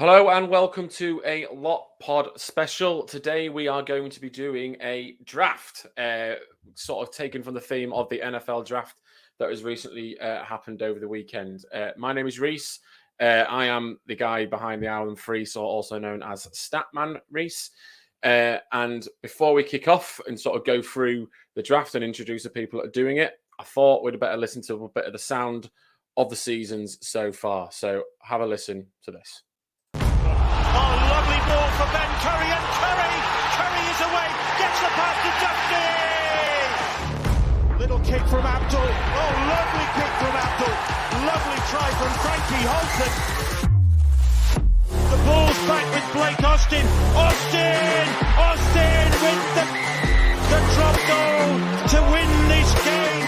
Hello and welcome to a Lot Pod special. Today we are going to be doing a draft, sort of taken from the theme of the NFL draft that has recently happened over the weekend. My name is Reese. I am the guy behind the Ireland Freeze, or also known as Statman Reese. And before we kick off and sort of go through the draft and introduce the people that are doing it, I thought we'd better listen to a bit of the sound of the seasons so far. So have a listen to this. Oh, lovely ball for Ben Curry, and Curry is away, gets the pass to Dusty! Little kick from Abdul. Oh, lovely kick from Abdul. Lovely try from Frankie Holton. The ball's back with Blake Austin. Austin with the drop goal to win this game.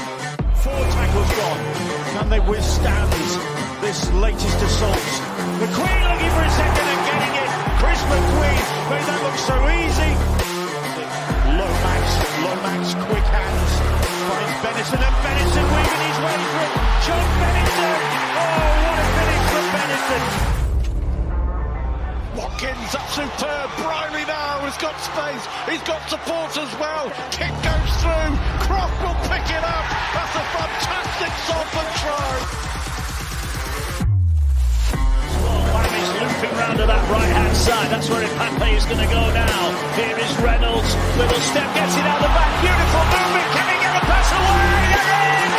4 tackles gone. Can they withstand this latest assault? McQueen looking for a second and getting it. Chris McQueen made that look so easy. Lomax, quick hands. Finds Benison, and Benison weaving his way through. John Benison. Oh, what a finish from Benison. Watkins up superb. Briley now has got space. He's got support as well. Kick goes through. Croft will pick it up. That's a fantastic soft and try. Looping round to that right-hand side. That's where Mbappe is going to go now. Here is Reynolds. Little step, gets it out the back. Beautiful movement. Can he get a pass away? And in!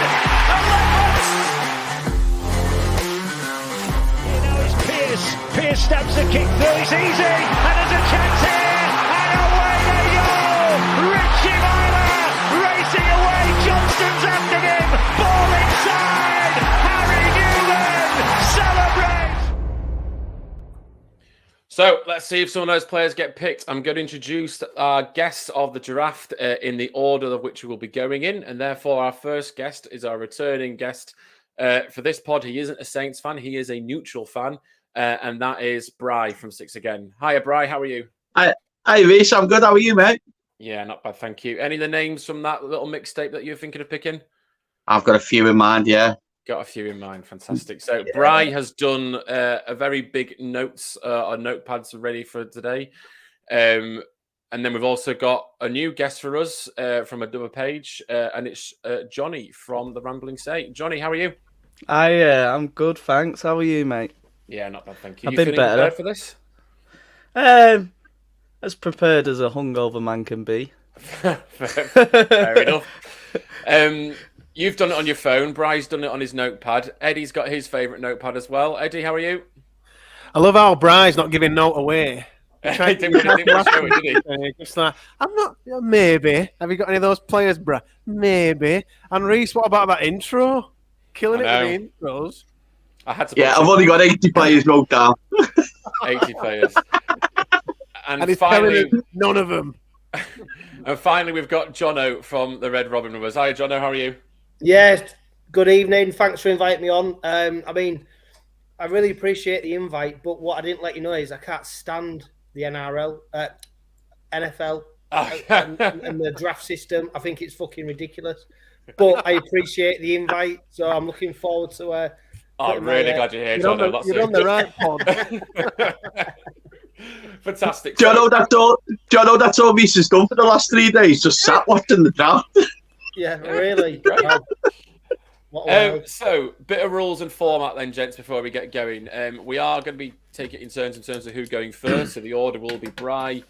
Here now is Pearce. Pearce stabs the kick through. It's easy. And there's a chance here. And away they go. Richie Myler racing away. Johnston's after him. Ball inside. Harry Newman celebrates. So let's see if some of those players get picked. I'm going to introduce our guests of the draft in the order of which we will be going in. And therefore, our first guest is our returning guest for this pod. He isn't a Saints fan. He is a neutral fan. And that is Bry from Six Again. Hiya, Bry. How are you? Hi, Reece. I'm good. How are you, mate? Yeah, not bad. Thank you. Any of the names from that little mixtape that you're thinking of picking? I've got a few in mind, yeah. Got a few in mind. Fantastic. So Bry has done a very big notes on notepads ready for today. And then we've also got a new guest for us from another page, and it's Johnny from the Rambling Saint. Johnny, how are you? I'm good, thanks. How are you, mate? Yeah, not bad, thank you. I've You been feeling better prepared for this? As prepared as a hungover man can be. Fair enough. You've done it on your phone. Bry's done it on his notepad. Eddie's got his favourite notepad as well. Eddie, how are you? I love how Bry's not giving note away. Didn't want to show it, did he? Just like, I'm not. Maybe. Have you got any of those players, Bry? Maybe. And Reese, what about that intro? Killing it with the intros. I had to. Yeah, I've only got 80 players wrote down. 80 players. And he's finally none of them. And finally, we've got Jono from the Red Robin with us. Hi, Jono. How are you? Yes, good evening. Thanks for inviting me on. I really appreciate the invite, but what I didn't let you know is I can't stand the NFL, and the draft system. I think it's fucking ridiculous. But I appreciate the invite, so I'm looking forward to. I'm really glad you're here, Jono. You're on the right pod. Fantastic. Do you know that's all Reece has done for the last 3 days? Just sat watching the draft. Yeah, really. So, bit of rules and format then, gents, before we get going. We are going to be taking it in terms of who's going first. So the order will be Bry,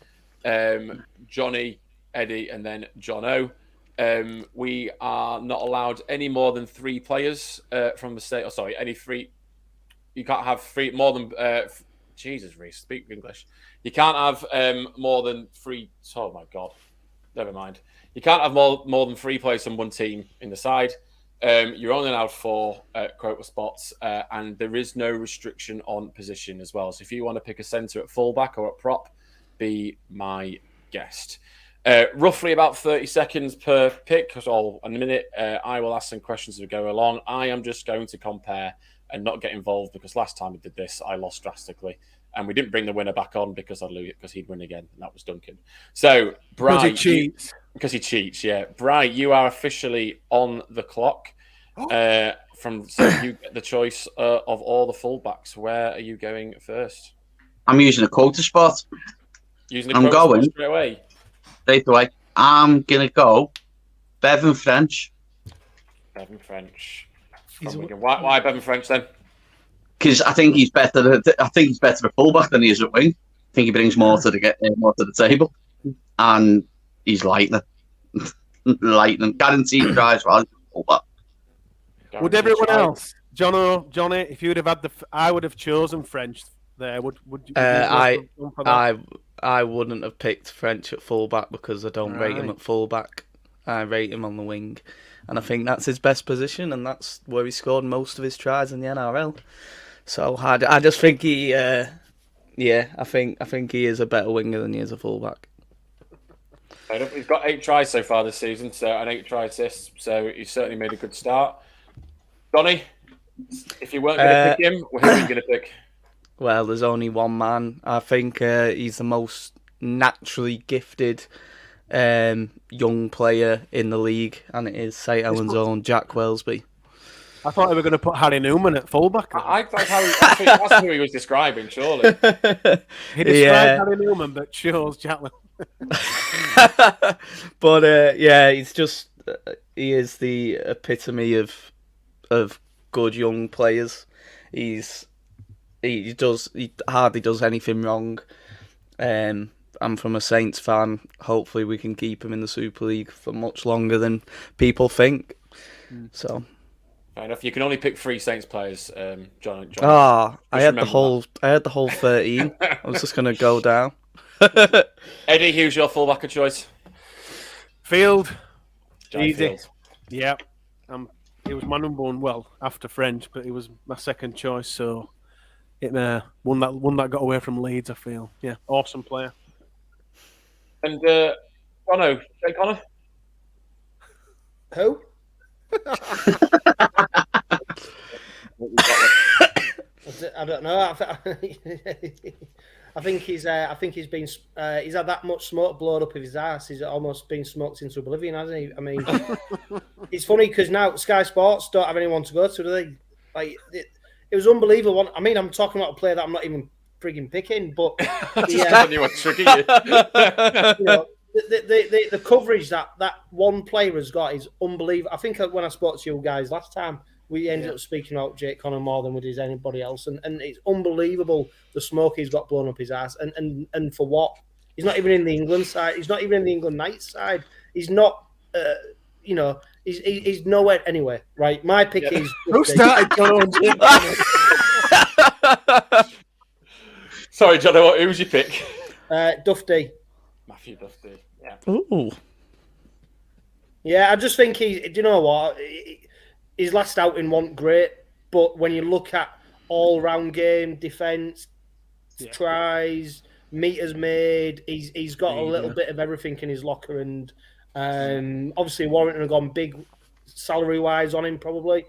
Johnny, Eddie, and then Jono. We are not allowed any more than 3 players from the state. Any 3. You can't have 3 more than. Jesus, Reese, speak English. You can't have more than 3. Oh my God, never mind. You can't have more than 3 players on one team in the side. You're only allowed 4 quota spots, and there is no restriction on position as well. So if you want to pick a centre at fullback or at prop, be my guest. Roughly about 30 seconds per pick, or in a minute, I will ask some questions as we go along. I am just going to compare and not get involved because last time we did this, I lost drastically. And we didn't bring the winner back on because he'd win again, and that was Duncan. So, Bry, because he cheats. Because he cheats, yeah. Bry, you are officially on the clock. So you get the choice of all the fullbacks. Where are you going first? I'm using a quota spot. Using I'm the quote going. straight away. Straight away. I'm going to go Bevan French. Bevan French. He's- Why Bevan French then? Because I think he's better. I think he's better at fullback than he is at wing. I think he brings more to the table, and he's lightning, guaranteed tries. Well, fullback. Would everyone else, Johnny, if you'd have had I would have chosen French there. Would you? I wouldn't have picked French at fullback because I don't rate him Right. at fullback. I rate him on the wing, and I think that's his best position, and that's where he scored most of his tries in the NRL. So I just think he, I think he is a better winger than he is a fullback. He's got 8 tries so far this season, so and 8 try assists. So he's certainly made a good start. Donny, if you weren't going to pick him, who are you going to pick? Well, there's only one man. I think he's the most naturally gifted young player in the league, and it is St Helens' own Jack Wellesby. I thought they were going to put Harry Newman at fullback. That's who he was describing, surely. He described Harry Newman, but chose Jack. But he's just he is the epitome of good young players. He hardly does anything wrong. I'm from a Saints fan. Hopefully, we can keep him in the Super League for much longer than people think. So. Fair enough. You can only pick 3 Saints players, John. I had the remember whole 13. I was just gonna go down. Eddie, who's your fullback of choice? Field. Johnny Easy. Field. Yeah. He was my number one. Well, after French, but he was my second choice. So it one that got away from Leeds. I feel. Yeah, awesome player. And Jono, Jake Connor. Who? I don't know. I think he's been. He's had that much smoke blown up of his ass. He's almost been smoked into oblivion, hasn't he? I mean, it's funny because now Sky Sports don't have anyone to go to, do they? Like it was unbelievable. I mean, I'm talking about a player that I'm not even frigging picking, but the coverage that one player has got is unbelievable. I think when I spoke to you guys last time, we ended up speaking about Jake Connor more than we did anybody else, and it's unbelievable the smoke he's got blown up his ass, and for what? He's not even in the England side. He's not even in the England Knights side. He's not. He's nowhere anyway. Right, my pick is. Who started Sorry, Jono. Who was your pick? Dufty. Matthew Dufty. Yeah. Ooh. Yeah, I just think do you know what? His last outing wasn't great, but when you look at all-round game, defence, tries, meters made, he's got a little bit of everything in his locker, and obviously Warrington have gone big salary-wise on him probably,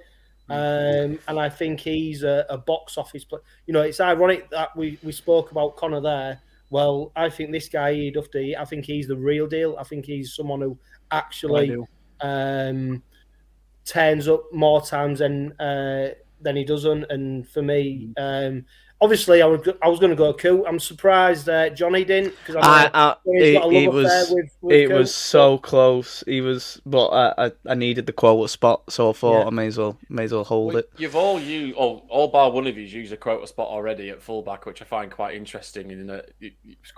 and I think he's a box office player. You know, it's ironic that we spoke about Connor there. Well, I think this guy, Dufty, I think he's the real deal. I think he's someone who actually turns up more times than he doesn't. And for me, obviously, I was going to go Coo. I'm surprised Johnny didn't, because it was so close. He was, but I needed the quota spot, so I thought I may as well hold it. You've all used, all bar one of you's used a quota spot already at fullback, which I find quite interesting. In that,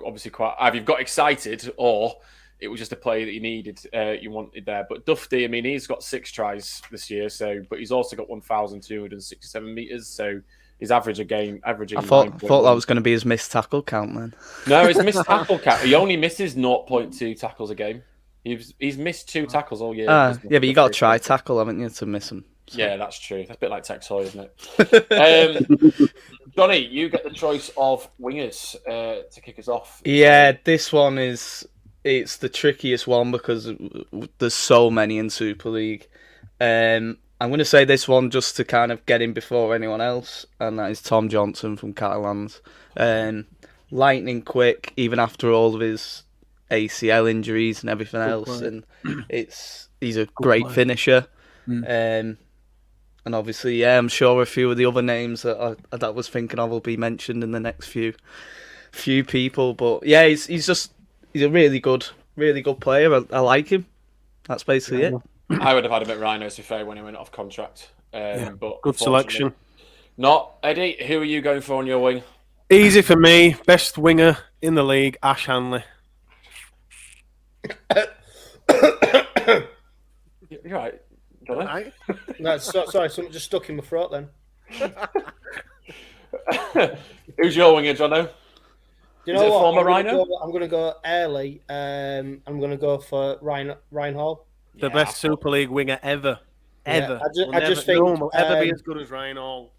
obviously, either you've got excited or it was just a play that you needed, you wanted there. But Dufty, I mean, he's got 6 tries this year, but he's also got 1,267 meters, so. His averaging. I thought that was going to be his missed tackle count, then. No, his missed tackle count. He only misses 0.2 tackles a game. He's missed 2 tackles all year. Yeah, but you got to try tackle, haven't you, to miss them? So. Yeah, that's true. That's a bit like Tex Hoy, isn't it? Johnny, you get the choice of wingers to kick us off. Yeah, this one it's the trickiest one because there's so many in Super League. I'm going to say this one just to kind of get in before anyone else, and that is Tom Johnson from Catalans. Lightning quick, even after all of his ACL injuries and everything else, and he's a great finisher. And obviously, I'm sure a few of the other names that I was thinking of will be mentioned in the next few. few people, but yeah, he's a really good player. I like him. That's basically it. I would have had him at Rhino, to be fair, when he went off contract. But Good selection. Not. Eddie, who are you going for on your wing? Easy for me. Best winger in the league, Ash Hanley. You're right. Johnny? No, sorry, something just stuck in my throat then. Who's your winger, Jono? Do you Is know it a what? former Rhino? I'm going to go early. I'm going to go for Ryan Hall. The best Super League winger ever. Ever. Yeah, I just think no one will ever be as good as Ryan Hall.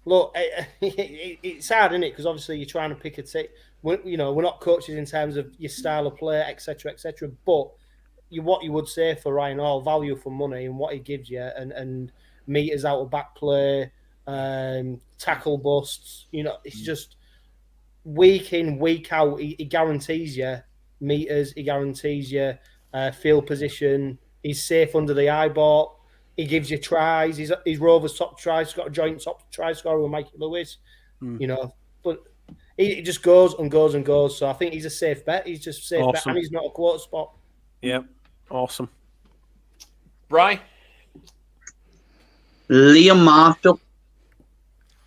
Look, it's hard, isn't it? Because obviously you're trying to pick a tick. We're not coaches in terms of your style of play, etc., etc. But what you would say for Ryan Hall, value for money, and what he gives you, and meters out of back play, tackle busts. It's just week in, week out. He guarantees you meters. He guarantees you field position. He's safe under the eyeball. He gives you tries. He's Rovers' top try. He's got a joint top try scorer with Mikey Lewis. But he just goes and goes and goes. So I think he's a safe bet. He's just a safe bet, and he's not a quarter spot. Yep, awesome. Bri? Liam Marshall.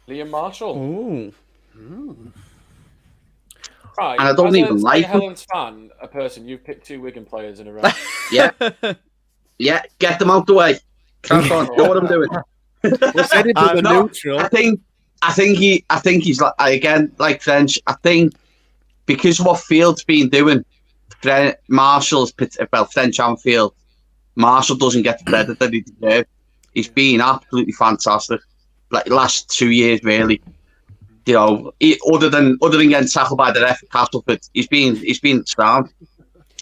Liam Marshall. Ooh. Right. And I don't as even a like him. Helens fan, a person, you've picked 2 Wigan players in a row. Yeah. Yeah, get them out the way. Crack on. Know what I'm doing. We said it was a No, neutral. I think he's like, again, like French. I think because of what Field's been doing, French Anfield, Marshall doesn't get the credit that he deserves. He's been absolutely fantastic. Like last 2 years, really. Other than getting tackled by the ref at Castleford, he's been sound.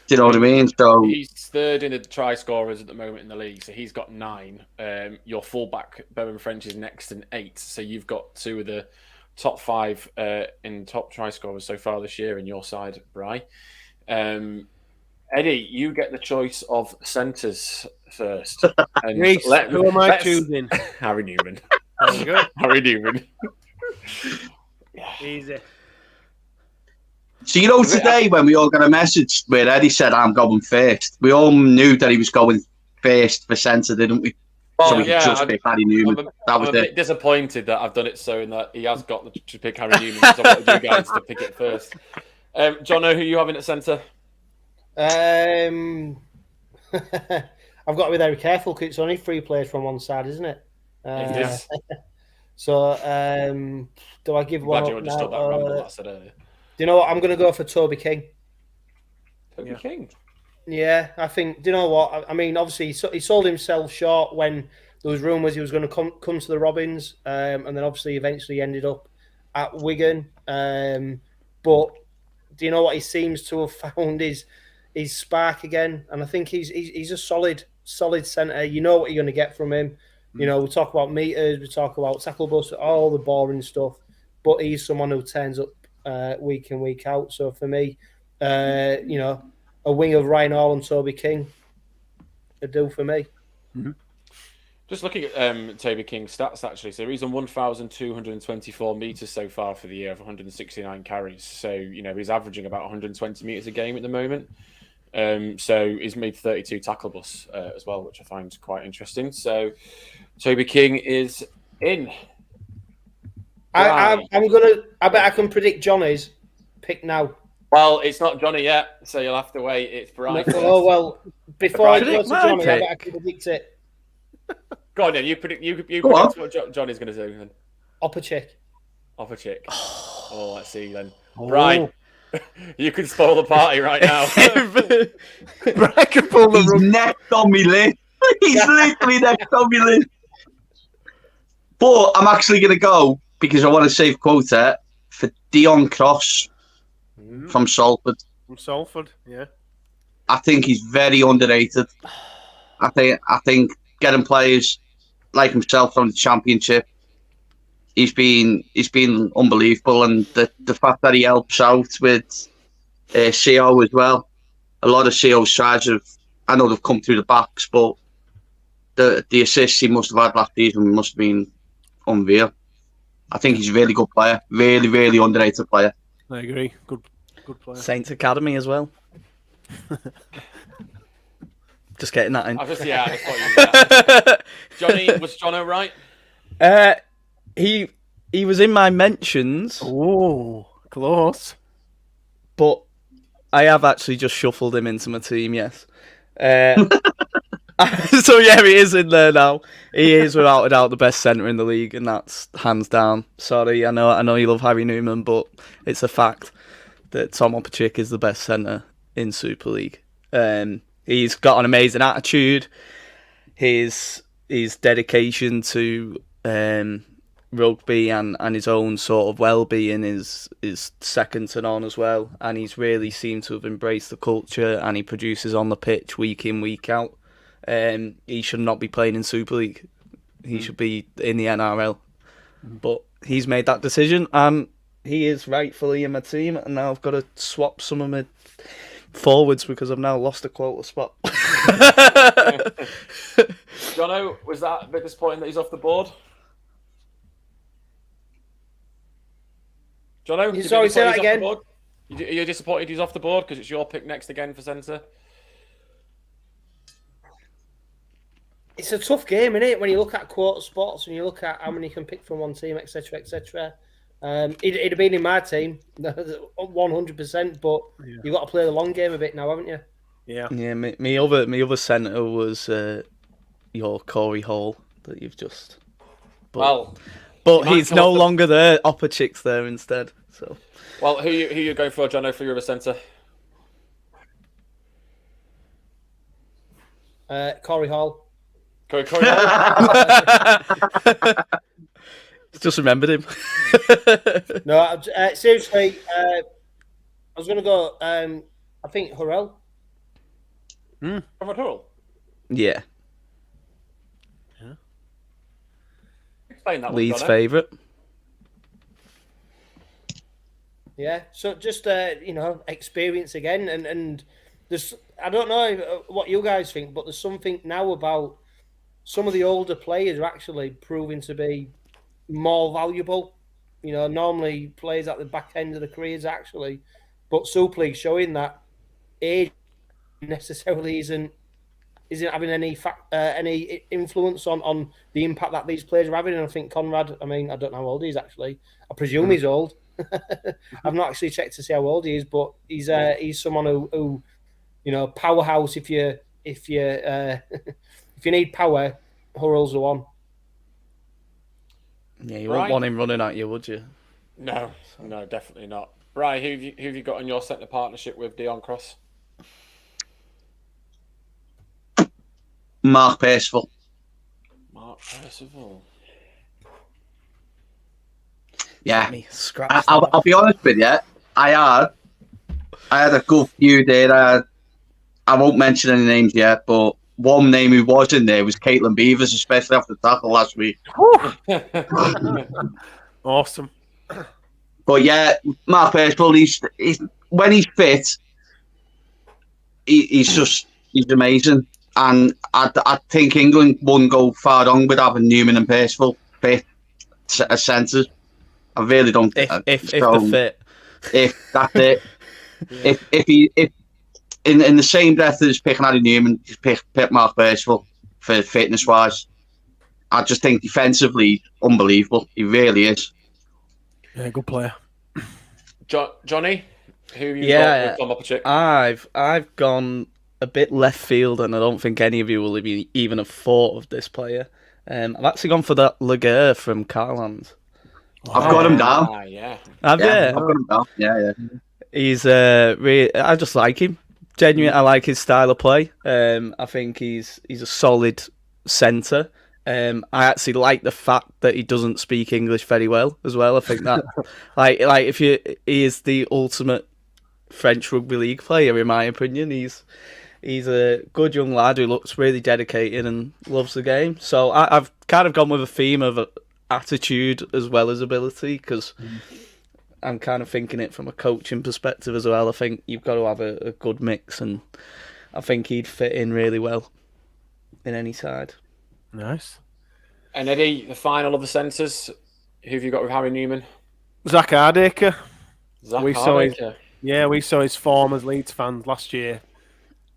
Do you know what I mean? So he's third in the try scorers at the moment in the league, so he's got 9. Your fullback Bowen French is next in 8, so you've got 2 of the top 5 in top try scorers so far this year in your side, Bri. Eddie, you get the choice of centres first. And Reece, who am I choosing? Harry Newman. There you go. Harry Newman. Easy. So today when we all got a message where Eddie said I'm going first, we all knew that he was going first for centre, didn't we? So we could just pick Harry Newman. I'm a bit disappointed that I've done it so in that he has got to pick Harry Newman because I wanted you guys to pick it first. Jono, who are you having at centre? I've got to be very careful because it's only 3 players from one side, isn't it? Yes. So do I give one Glad you up understood now? that ramble that I said earlier. Do you know what? I'm going to go for Toby King. Toby King? Yeah, I think. Do you know what? I mean, obviously, he sold himself short when there was rumours he was going to come to the Robins, and then obviously eventually ended up at Wigan. But do you know what? He seems to have found his spark again, and I think he's a solid centre. You know what you're going to get from him. We talk about meters, we talk about tackle bust, all the boring stuff, but he's someone who turns up week in, week out. So for me, a wing of Ryan Hall and Toby King, a do for me. Mm-hmm. Just looking at Toby King's stats, actually. So he's on 1,224 metres so far for the year of 169 carries. So, he's averaging about 120 metres a game at the moment. So he's made 32 tackle busts as well, which I find quite interesting. So Toby King is in. I bet I can predict Johnny's pick now. Well, it's not Johnny yet, so you'll have to wait. It's Brian. Oh well, before I go Predict to my Johnny, I pick. bet I can predict it. Go on then. You predict. You predict on. what Johnny's going to do then. Upper chick. Off a chick. Oh, let's see then. Brian, you can spoil the party right now. Brian can pull the he's rug. next on me list. He's literally next on me list. But I'm actually going to go, because I want to save quota, for Dion Cross from Salford. From Salford, yeah. I think he's very underrated. I think getting players like himself from the Championship, he's been unbelievable, and the fact that he helps out with CO as well. A lot of CO's tries I know they've come through the backs, but the assists he must have had last season must have been unreal. I think he's a really good player, really, really underrated player. I agree. Good player. Saints Academy as well. Just getting that in. I just thought you knew that. Johnny, was Jono right? He was in my mentions, Oh, close. but I have actually just shuffled him into my team. Yes. So yeah, he is in there now. He is without a doubt the best centre in the league, and that's hands down. Sorry, I know you love Harry Newman, but it's a fact that Tom Opachik is the best centre in Super League. He's got an amazing attitude. His dedication to rugby and his own sort of well-being is second to none as well. And he's really seemed to have embraced the culture, and he produces on the pitch week in, week out. He should not be playing in Super League. He should be in the NRL. But he's made that decision, and he is rightfully in my team. And now I've got to swap some of my forwards because I've now lost a quota spot. Jono, was that a bit disappointing that he's off the board? Jono, Sorry, say that again. You're disappointed he's off the board because it's your pick next again for centre? It's a tough game, isn't it? When you look at quota spots and you look at how many you can pick from one team, etc., etc. It'd have been in my team, 100%. But you've got to play the long game a bit now, haven't you? Yeah. Yeah, my other centre was your Corey Hall that you've just. But he's no longer there. Opachik's there instead. So. Well, who you going for, Jono, for your other centre? Corey Hall. Corey Hall. Just remembered him. No, seriously, I was going to go. I think Hurrell. Robert Hurrell. Yeah. Explain that Leeds' one, favourite. Yeah, so just experience again, and there's I don't know what you guys think, but there's something now about some of the older players are actually proving to be more valuable. You know, normally players at the back end of the careers actually, but Super League showing that age necessarily isn't having any influence on the impact that these players are having. And I think Conrad, I mean, I don't know how old he is actually. I presume he's old. I've not actually checked to see how old he is, but he's someone who powerhouse. If you need power, Hurrell's the one. Yeah, you wouldn't want him running at you, would you? No, definitely not. Brian, who have you got in your centre partnership with Dion Cross? Mark Percival. Mark Percival. Yeah, Scratch I'll be honest with you. I had a good few there. I won't mention any names yet, but one name who was in there was Caitlin Beavers, especially after the tackle last week. Awesome. But yeah, Mark Percival, he's when he's fit, he's amazing. And I think England wouldn't go far wrong with having Newman and Percival fit as centres. I really don't. If they're fit. If that's it. Yeah. If in the same breath as picking Harry Newman, just pick Mark Percival for fitness wise. I just think defensively unbelievable. He really is. Yeah, good player. Johnny, who you got with Tom Opachik? I've gone a bit left field, and I don't think any of you will even have thought of this player. I've actually gone for that Laguerre from Carland. I've got him down. Yeah. Have you? I've got him down. Yeah. He's I just like him. Genuinely, I like his style of play. I think he's a solid centre. I actually like the fact that he doesn't speak English very well as well. I think that like he is the ultimate French rugby league player in my opinion. He's a good young lad who looks really dedicated and loves the game. So I've kind of gone with a theme of attitude as well as ability, because I'm kind of thinking it from a coaching perspective as well. I think you've got to have a good mix, and I think he'd fit in really well in any side. Nice. And Eddie, the final of the centres, who have you got with Harry Newman? Zach Hardacre. Zach We saw his, Hardacre. we saw his form as Leeds fans last year.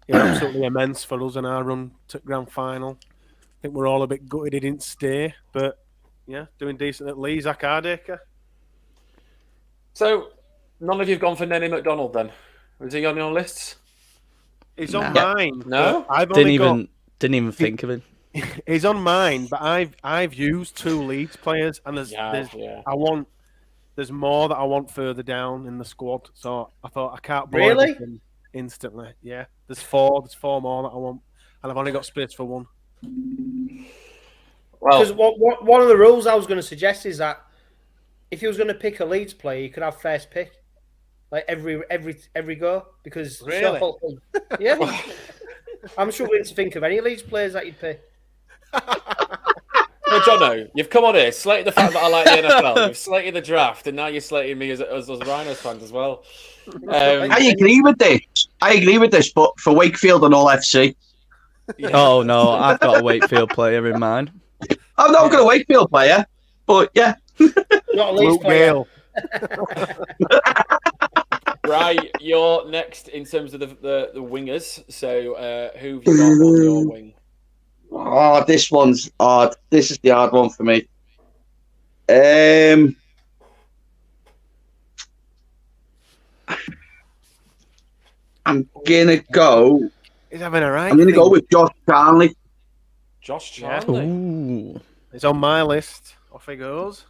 He was absolutely immense for us in our run to grand final. I think we're all a bit gutted he didn't stay, but yeah, doing decent at Leeds. Zach Hardacre. So, none of you've gone for Nenny McDonald then? Was he on your lists? He's on Nah. mine. No? but I've Didn't only even think of him. He's on mine, but I've used 2 Leeds players, and there's there's more that I want further down in the squad. So I thought I can't blow Really? everything instantly. Yeah, there's 4 more that I want, and I've only got space for 1. Well, Because one of the rules I was going to suggest is that if he was going to pick a Leeds player, he could have first pick, like every go. Because Really? yeah, I'm struggling to think of any Leeds players that you'd pick. well, Jono, you've come on here, slated the fact that I like the NFL, you've slated the draft, and now you're slating me as Rhinos fans as well. I agree with this, but for Wakefield and All FC, Oh no, I've got a Wakefield player in mind. I'm not going to Wakefield player, but yeah. Not a Leeds Luke player. Gale. Right, you're next in terms of the wingers. So, who have you got on your wing? Oh, this one's hard. This is the hard one for me. I'm gonna go. He's having a right. I'm gonna go with Josh Charnley. Josh Yeah. Charnley. Ooh. He's on my list. Off he goes.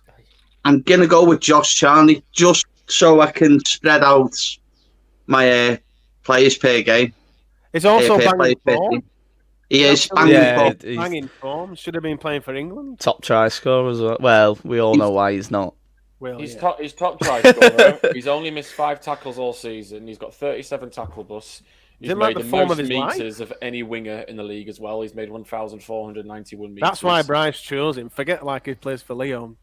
I'm gonna go with Josh Charnley just so I can spread out my players per game. He's also per banging player per form. team. He is Absolutely. banging Yeah, form. he's Banging form. Should have been playing for England. top try scorer as well. Well, we all know why he's not. Well, He's yeah. top try scorer. He's only missed 5 tackles all season. He's got 37 tackle busts. He's Isn't that made the the form most of his life? meters of any winger in the league as well. He's made 1,491 meters. That's why Bryce chose him. Forget like he plays for Leon,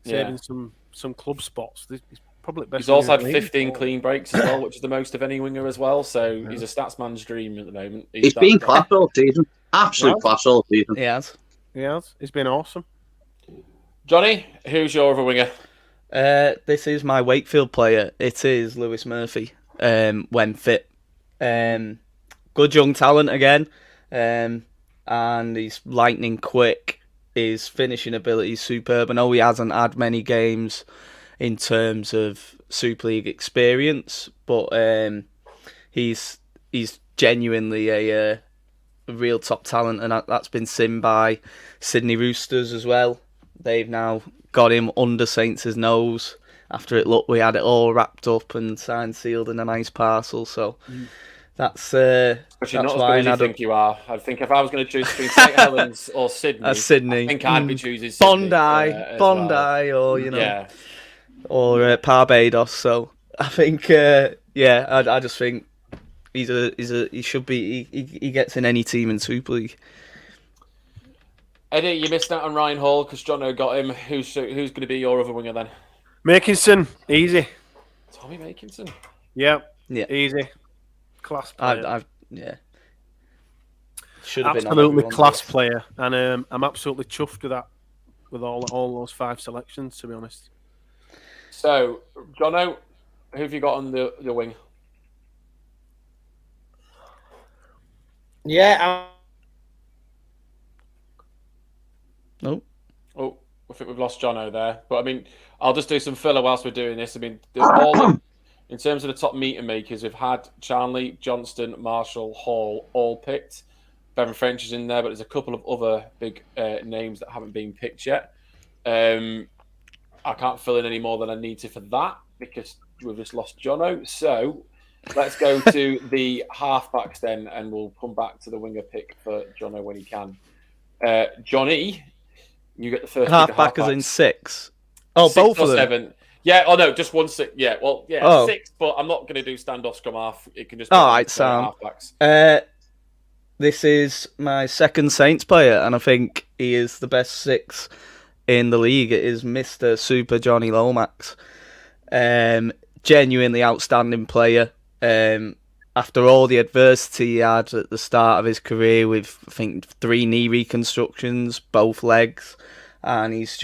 saving Yeah. some club spots. He's probably best. He's also winger had in the league. 15 clean breaks as well, which is the most of any winger as well. So he's a statsman's dream at the moment. He's that been guy. class all season. Absolute Yeah. class all season. He has. He has. He's been awesome. Johnny, who's your other winger? This is my Wakefield player. It is Lewis Murphy. When fit, good young talent again, and he's lightning quick. His finishing ability is superb. I know he hasn't had many games in terms of Super League experience, but he's genuinely a real top talent, and that's been seen by Sydney Roosters as well. They've now got him under Saints' nose after we had it all wrapped up and signed, sealed in a nice parcel. So that's But you're that's not as why good as you I think you are. I think if I was going to choose between St Helens or Sydney, Sydney. I think I'd be choosing Sydney, Bondi, as Bondi, well. or Yeah. or Barbados. So I think, I just think he should be. He gets in any team in Super League. Eddie, you missed out on Ryan Hall because Jono got him. Who's going to be your other winger then? Makinson, easy. Tommy Makinson. Yeah, Yeah. easy. Class player. Should have been on Absolutely everyone's class list. player, and I'm absolutely chuffed with that. With all those 5 selections, to be honest. So, Jono, who have you got on the wing? Yeah, Nope. Oh, I think we've lost Jono there. But I mean, I'll just do some filler whilst we're doing this. I mean, all, in terms of the top meter makers, we've had Charnley, Johnston, Marshall, Hall all picked. Bevan French is in there, but there's a couple of other big names that haven't been picked yet. I can't fill in any more than I need to for that because we've just lost Jono. So let's go to the halfbacks then, and we'll come back to the winger pick for Jono when he can. Johnny, you get the first pick of Halfback as in halfbacks. 6. Oh, 6 both or of them. 7. Yeah. Oh no, just 1 6. Yeah. Well, yeah, Oh. 6. But I'm not going to do standoff scrum half. It can just be All right, halfbacks. This is my second Saints player, and I think he is the best 6 in the league. It is Mr. Super Johnny Lomax. Genuinely outstanding player. After all the adversity he had at the start of his career with, I think, 3 knee reconstructions, both legs, and he's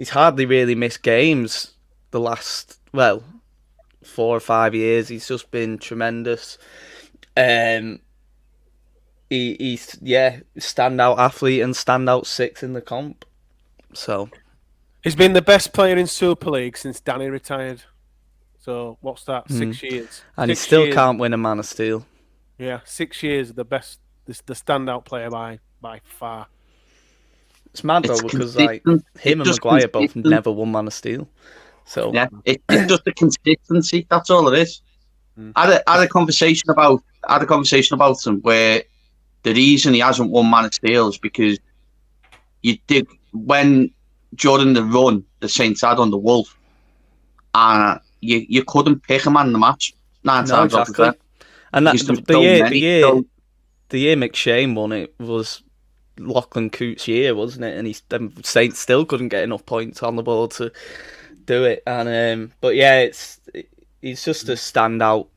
hardly really missed games the last, 4 or 5 years. He's just been tremendous. He's standout athlete and standout six in the comp. So He's been the best player in Super League since Danny retired. So what's that? 6 years. and he 6 still years. can't win a Man of Steel. Yeah, 6 years, the best, the standout player by far. It's mad though It's because consistent. him and It's just Maguire both consistent. never won Man of Steel. So Yeah, it's just the consistency. That's all it is. I had a conversation about him where the reason he hasn't won Man of Steel is because you did when during the run the Saints had on the Wolf, you couldn't pick a man in the match 9 no, times out of exactly. 10. And that Because there was the so year many. the year McShane won it was Lachlan Coote's year, wasn't it? And Saints still couldn't get enough points on the board to do it. And but yeah, he's just a standout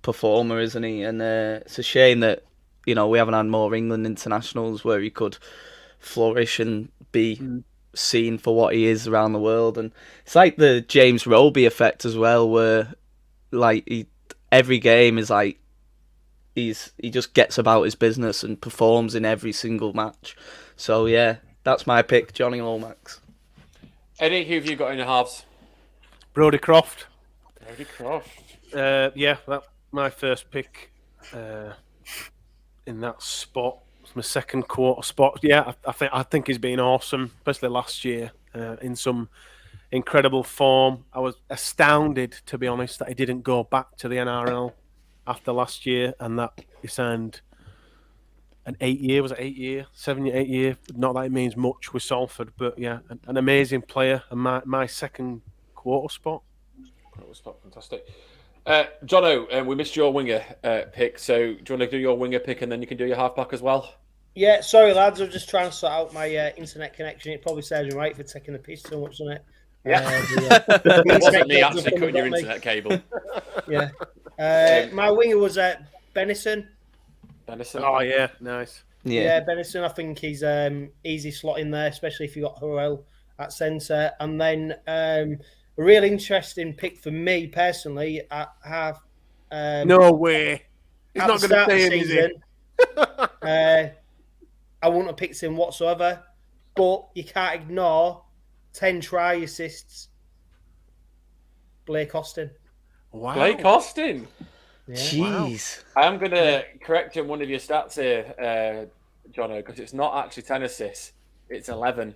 performer, isn't he? And it's a shame that we haven't had more England internationals where he could flourish and be seen for what he is around the world. And it's like the James Roby effect as well, where like every game is like he just gets about his business and performs in every single match. So yeah, that's my pick, Johnny Lomax. Eddie, who have you got in the halves? Brodie Croft. Brodie Croft. Yeah, that's my first pick in that spot. It's my second quarter spot. Yeah, I think he's been awesome, especially last year in some incredible form. I was astounded, to be honest, that he didn't go back to the NRL after last year, and that he signed an 8 year. Was it 8 year? 7 year, 8 year. Not that it means much with Salford, but yeah, an amazing player. And my second quarter spot. That was fantastic. Jono, we missed your winger pick, so do you want to do your winger pick and then you can do your halfback as well? Yeah, sorry lads, I'm just trying to sort out my internet connection. It probably serves me right for taking the piss so much, doesn't it? It wasn't me actually cutting your internet cable. Yeah. My winger was Benison. Benison. Oh yeah, nice. Yeah, Benison. I think he's easy slot in there, especially if you got Hurrell at centre. And then a real interesting pick for me personally at half. No way. He's not going to stay in, is he? I wouldn't have picked him whatsoever, but you can't ignore 10 try assists. Blake Austin. Wow. Blake Austin. Yeah. Jeez. I'm going to correct you on one of your stats here, Jono, because it's not actually 10 assists, it's 11.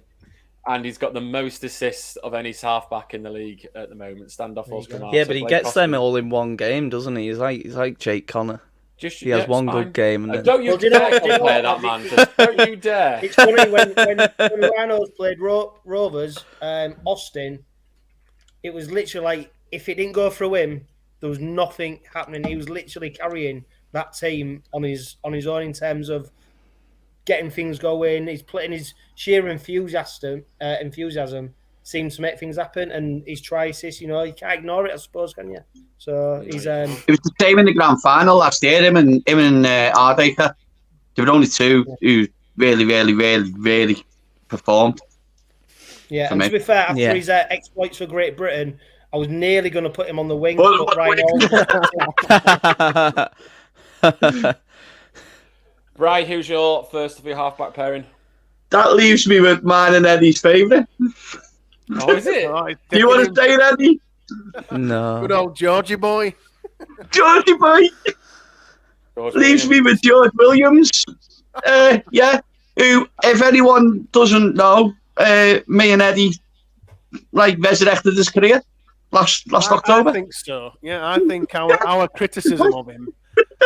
And he's got the most assists of any halfback in the league at the moment. Standoff Oscar Martin. Yeah, but he gets them all in one game, doesn't he? He's like Jake Connor. He has one good game, and then Don't you dare compare that man. Just don't you dare. It's funny when the Rhinos played Rovers, Austin. It was literally like if it didn't go through him, there was nothing happening. He was literally carrying that team on his own in terms of getting things going. He's putting his sheer enthusiasm seems to make things happen, and his try assist, you can't ignore it, I suppose, can you? So he's It was the same in the grand final last year. Him and Ardaker. There were only two who really, really, really, really performed. Yeah, and to be fair, after his exploits for Great Britain, I was nearly going to put him on the wing. But Ryan Bri, who's your first of your halfback pairing? That leaves me with mine and Eddie's favourite. Oh, is it? Do you want to say it, Eddie? no. Good old Georgie boy. Georgie boy. Leaves me with George Williams. Who, if anyone doesn't know, me and Eddie resurrected his career last October. I think so. Yeah, I think our criticism of him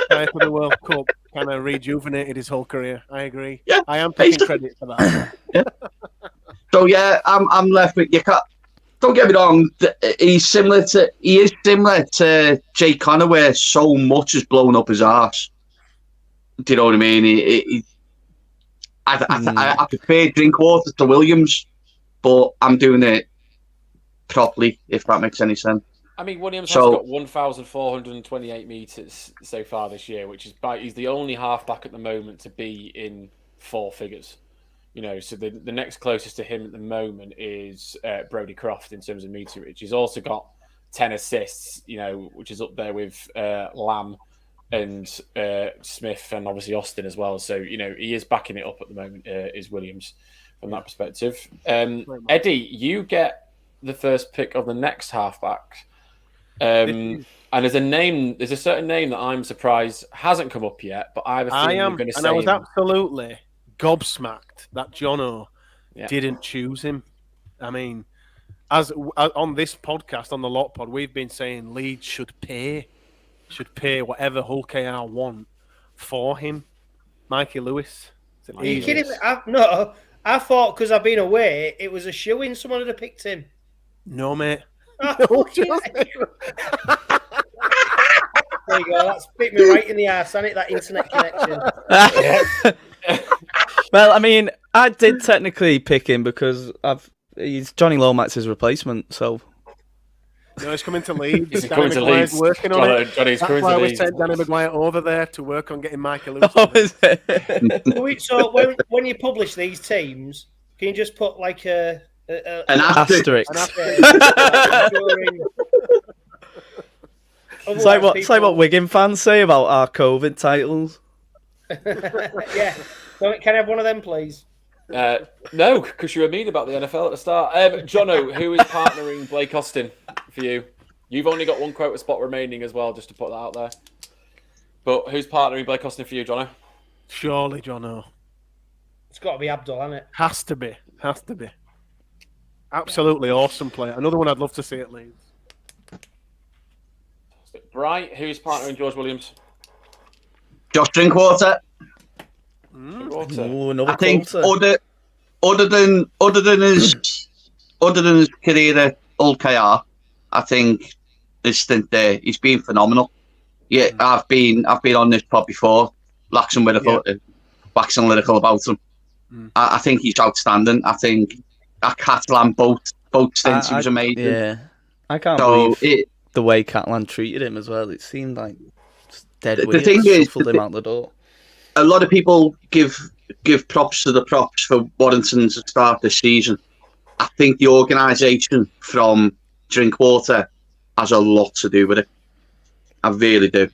prior to the World Cup kind of rejuvenated his whole career. I agree. Yeah, I am taking credit for that. Yeah. So yeah, I'm left with you. Don't get me wrong. He is similar to Jake Connor, where so much has blown up his arse. Do you know what I mean? I prefer Drinkwater to Williams, but I'm doing it properly, if that makes any sense. I mean, Williams has got 1,428 metres so far this year, which is he's the only halfback at the moment to be in four figures. So the next closest to him at the moment is Brodie Croft in terms of meterage. He's also got 10 assists, which is up there with Lamb and Smith and obviously Austin as well. So, he is backing it up at the moment, is Williams, from that perspective. Eddie, you get the first pick of the next halfback. And there's a certain name that I'm surprised hasn't come up yet, but I have a feeling you're going to say and I was him. absolutely gobsmacked that Jono didn't choose him. I mean, as on this podcast, on the Lot Pod, we've been saying Leeds should pay whatever Hull KR want for him. Mikey Lewis. Are you kidding me? No, I thought because I've been away, it was a shoe-in. Someone would have picked him. No, mate. Oh, there you go. That's bit me right in the arse, hasn't it? That internet connection. Well, I mean, I did technically pick him because he's Johnny Lomax's replacement, so. No, he's coming to Leeds. He's coming to Leeds. Working on it. Johnny's That's coming why to we Leeds. sent Danny Maguire over there to work on getting Mikey Lewis. Oh, is it? So when you publish these teams, can you just put like an asterisk? It's like what Wigan fans say about our COVID titles. Yeah. Can I have one of them, please? No, because you were mean about the NFL at the start. Jono, who is partnering Blake Austin for you? You've only got one quota spot remaining as well, just to put that out there. But who's partnering Blake Austin for you, Jono? Surely, Jono. It's got to be Abdul, hasn't it? Has to be. Absolutely awesome player. Another one I'd love to see at Leeds. Bright, who's partnering George Williams? Josh Drinkwater. Ooh, another I think quota. other than his career at Hull KR, I think this stint there he's been phenomenal. Yeah, I've been on this pod before, waxing lyrical about him. I think he's outstanding. I think at Catalan both stints he was amazing. Yeah, I can't believe the way Catalan treated him as well. It seemed like just dead weird. The thing is, shuffled him out the door. A lot of people give props to the props for Warrington to start this season. I think the organisation from Drinkwater has a lot to do with it. I really do.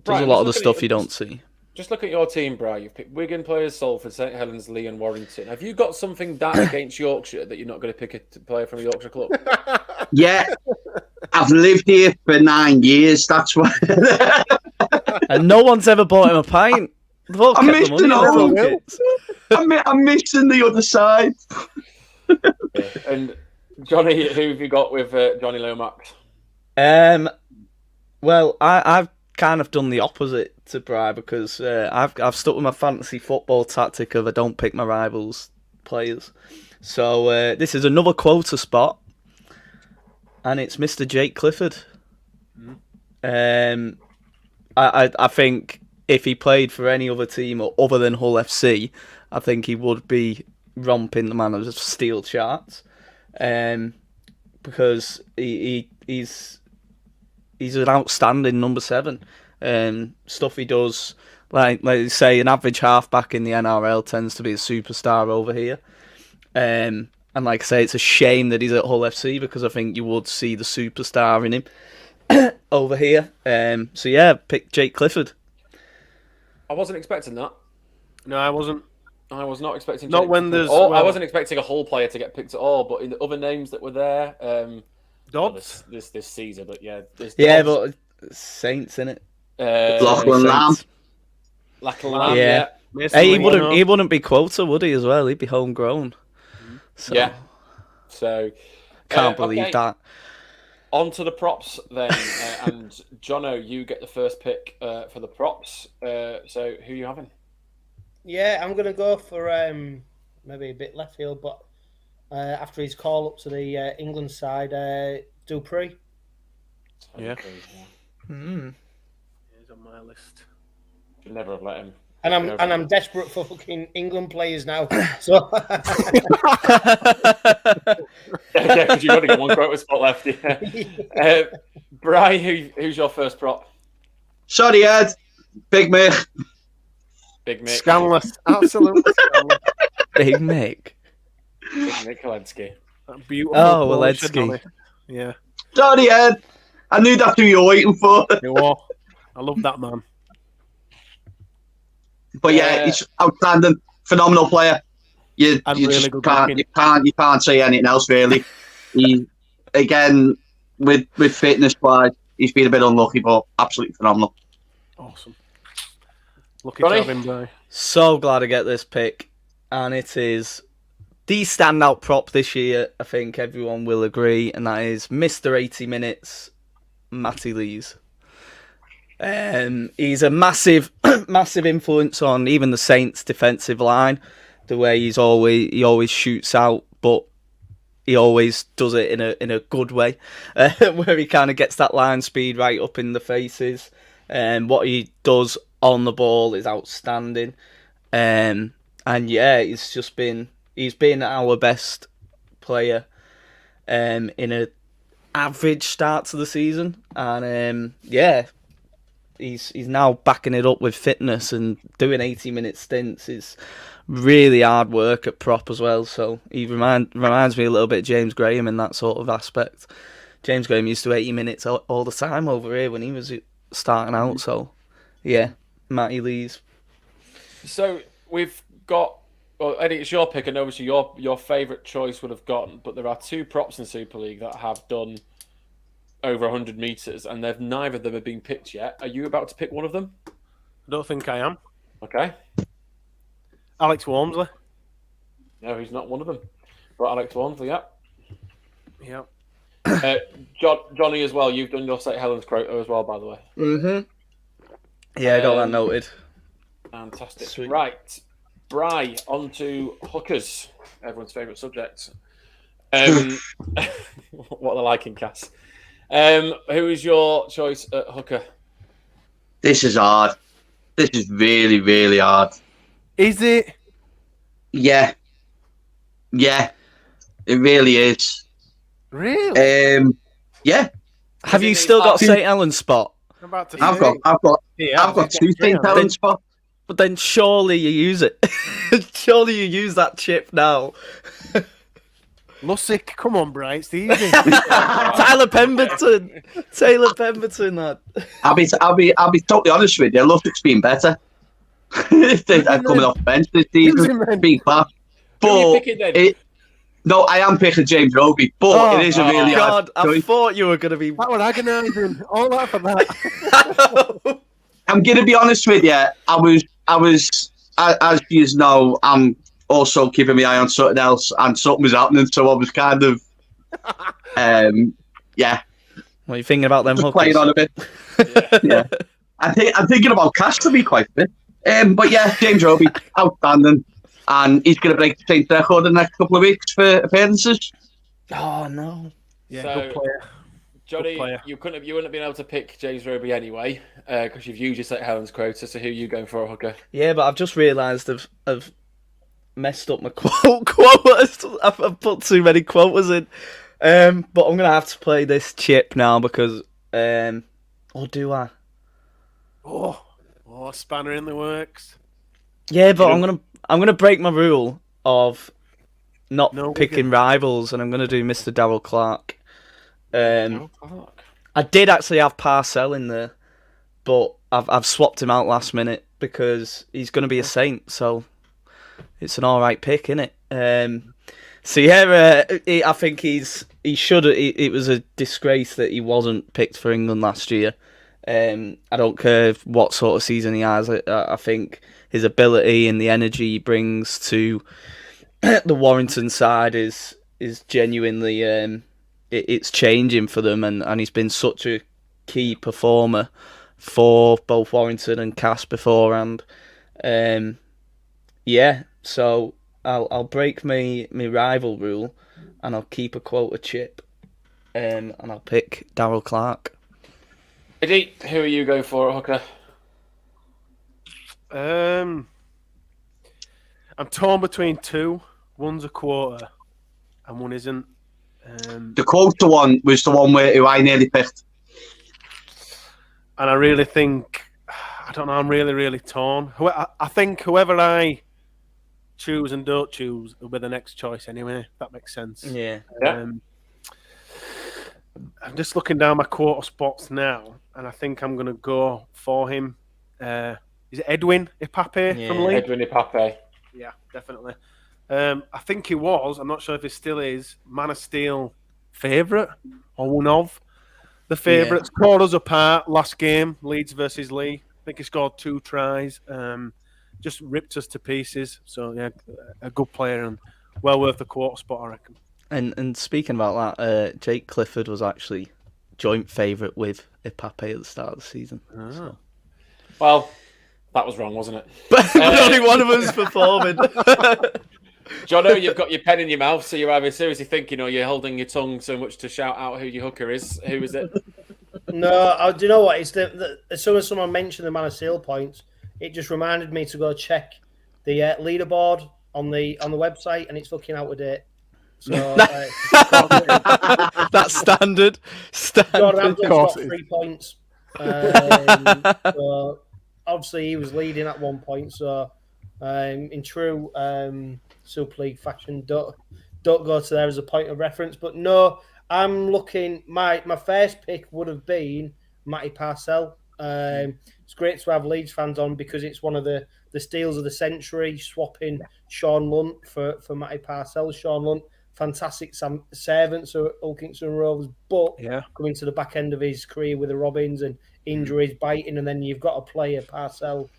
There's a lot of the stuff you don't see. Just look at your team, Brian. You've picked Wigan players, Salford, St Helens, Lee and Warrington. Have you got something that against Yorkshire that you're not going to pick a player from a Yorkshire club? Yeah, I've lived here for 9 years. That's why. And no one's ever bought him a pint. They've all I'm kept the money in their missing pockets. I'm missing the other side. And Johnny, who have you got with Johnny Lomax? Well, I've kind of done the opposite to Bri because I've stuck with my fantasy football tactic of I don't pick my rivals' players. So this is another quota spot, and it's Mr. Jake Clifford. I think if he played for any other team other than Hull FC, I think he would be romping the man of steel charts. Because he's an outstanding number 7. Stuff he does, like you say, an average halfback in the NRL tends to be a superstar over here. And like I say, it's a shame that he's at Hull FC because I think you would see the superstar in him over here. So yeah, pick Jake Clifford. I wasn't expecting that. No, I wasn't. I was not expecting. Not Jake when Clifford. there's. I wasn't expecting a Hull player to get picked at all. But in the other names that were there, Dodds. this season, but yeah, Yeah, but Saints in it. Lachlan Lamb. Lachlan, Yeah. Hey, he wouldn't be quota, would he? As well, he'd be homegrown. So, yeah. So can't believe that. On to the props then, and Jono, you get the first pick for the props. So who are you having? Yeah, I'm going to go for maybe a bit left field, but after his call up to the England side, Dupree. Yeah. Mm. He's on my list. Should never have let him. And I'm desperate for fucking England players now. So Yeah, because you've got to get one quota spot left. Yeah. Brian, who's your first prop? Sorry, Ed. Big Mick. Big Mick. Scanless. Absolutely scanless. Big Mick. Big Mick Walensky. That beautiful Oh, Polish Walensky. Adonis. Yeah. Sorry, Ed. I knew that's who you were waiting for. You are. I love that man. But yeah, he's outstanding, phenomenal player. You And just really good looking. you can't say anything else really. He again with fitness wise, he's been a bit unlucky, but absolutely phenomenal. Awesome. Lucky Ronnie? to have him, Bry. So glad to get this pick, and it is the standout prop this year. I think everyone will agree, and that is Mr. 80 Minutes, Matty Lees. He's a massive influence on even the Saints' defensive line. The way he always shoots out, but he always does it in a good way, where he kind of gets that line speed right up in the faces. And what he does on the ball is outstanding. And yeah, he's been our best player in a average start to the season. And yeah, he's now backing it up with fitness and doing 80-minute stints. Is really hard work at prop as well. So he reminds me a little bit of James Graham in that sort of aspect. James Graham used to 80 minutes all the time over here when he was starting out. So yeah, Matty Lees. So we've got, well, Eddie, it's your pick, and obviously your favourite choice would have gone, but there are two props in Super League that have done over 100 metres, and neither of them have been picked yet. Are you about to pick one of them? I don't think I am. Okay. Alex Walmsley. No, he's not one of them. But Alex Walmsley, yeah. Yeah. Johnny as well. You've done your St. Helens quota as well, by the way. Mm-hmm. Yeah, I got that noted. Fantastic. Sweet. Right. Bry, on to hookers. Everyone's favourite subject. What are they liking, Cass? Who is your choice at hooker? This is hard. This is really, really hard. Is it? Yeah. Yeah. It really is. Really? Yeah. Have you still got St. Helens spot? I'm about to I've say. got two St. Helens spots. But then surely you use it. Surely you use that chip now. Lussick, come on, Bry. It's easy. Tyler Pemberton. Taylor Pemberton, lad. I'll be totally honest with you. Lussick's been better. I'm coming off the bench this season. Big back. Who are you But picking then? no, I am picking James Roby, but it is a really God, hard I choice. thought you were going to be... That was agonising. All that for that. I'm gonna be honest with you. I was, as you know, I'm also keeping my eye on something else, and something was happening, so I was kind of, yeah, What are you thinking about them just hookers? playing on a bit. Yeah, I'm thinking about Cash to be quite fit. But yeah, James Roby, outstanding, and he's gonna break the Saints record in the next couple of weeks for appearances. Oh, no. Yeah, So- good player. Johnny, player. you wouldn't have been able to pick James Roby anyway, because you've used your St. Helens quota. So who are you going for a hooker? Yeah, but I've just realised I've messed up my quotas. I've put too many quotas in. But I'm going to have to play this chip now because... or do I? Oh, spanner in the works. Yeah, but I'm gonna break my rule of not No, picking rivals, and I'm gonna do Mr. Darryl Clark. Darryl Clark. I did actually have Parcell in there, but I've swapped him out last minute because he's gonna be a Saint, so it's an all right pick, isn't it? So yeah, I think he should. It was a disgrace that he wasn't picked for England last year. I don't care what sort of season he has. I think his ability and the energy he brings to the Warrington side is genuinely it's changing for them, and he's been such a key performer for both Warrington and Cass beforehand. Yeah, so I'll break my rival rule, and I'll keep a quota chip, and I'll pick Darryl Clark. Eddie, who are you going for a hooker? I'm torn between two. One's a quarter, and one isn't. The quota one was the one who I nearly picked. And I really think, I don't know, I'm really, really torn. I think whoever I choose and don't choose will be the next choice anyway, if that makes sense. Yeah. Yeah. I'm just looking down my quarter spots now, and I think I'm going to go for him. Is it Edwin Ipape from Leeds? Edwin Ipape. Yeah, definitely. I think he was. I'm not sure if he still is. Man of Steel favourite or one of the favourites. Tore us apart last game, Leeds versus Lee. I think he scored 2 tries. Just ripped us to pieces. So yeah, a good player and well worth the quarter spot, I reckon. And speaking about that, Jake Clifford was actually joint favourite with Ipape at the start of the season. So. Well, that was wrong, wasn't it? But only one of us performing. Jono, you've got your pen in your mouth, so you're either seriously thinking or you're holding your tongue so much to shout out who your hooker is. Who is it? No, do you know what? It's as soon as someone mentioned the Man of Steel points, it just reminded me to go check the leaderboard on the website, and it's fucking out of date. So that's standard. Jordan Abdel's got 3 points. So obviously he was leading at one point. So in true Super League fashion, don't go to there as a point of reference. But no, I'm looking. My first pick would have been Matty Parcell. It's great to have Leeds fans on because it's one of the steals of the century, swapping Sean Lunt for Matty Parcell. Sean Lunt, fantastic servants at Hull Kingston Rovers, but coming to the back end of his career with the Robins and injuries biting, and then you've got a player, Parcell,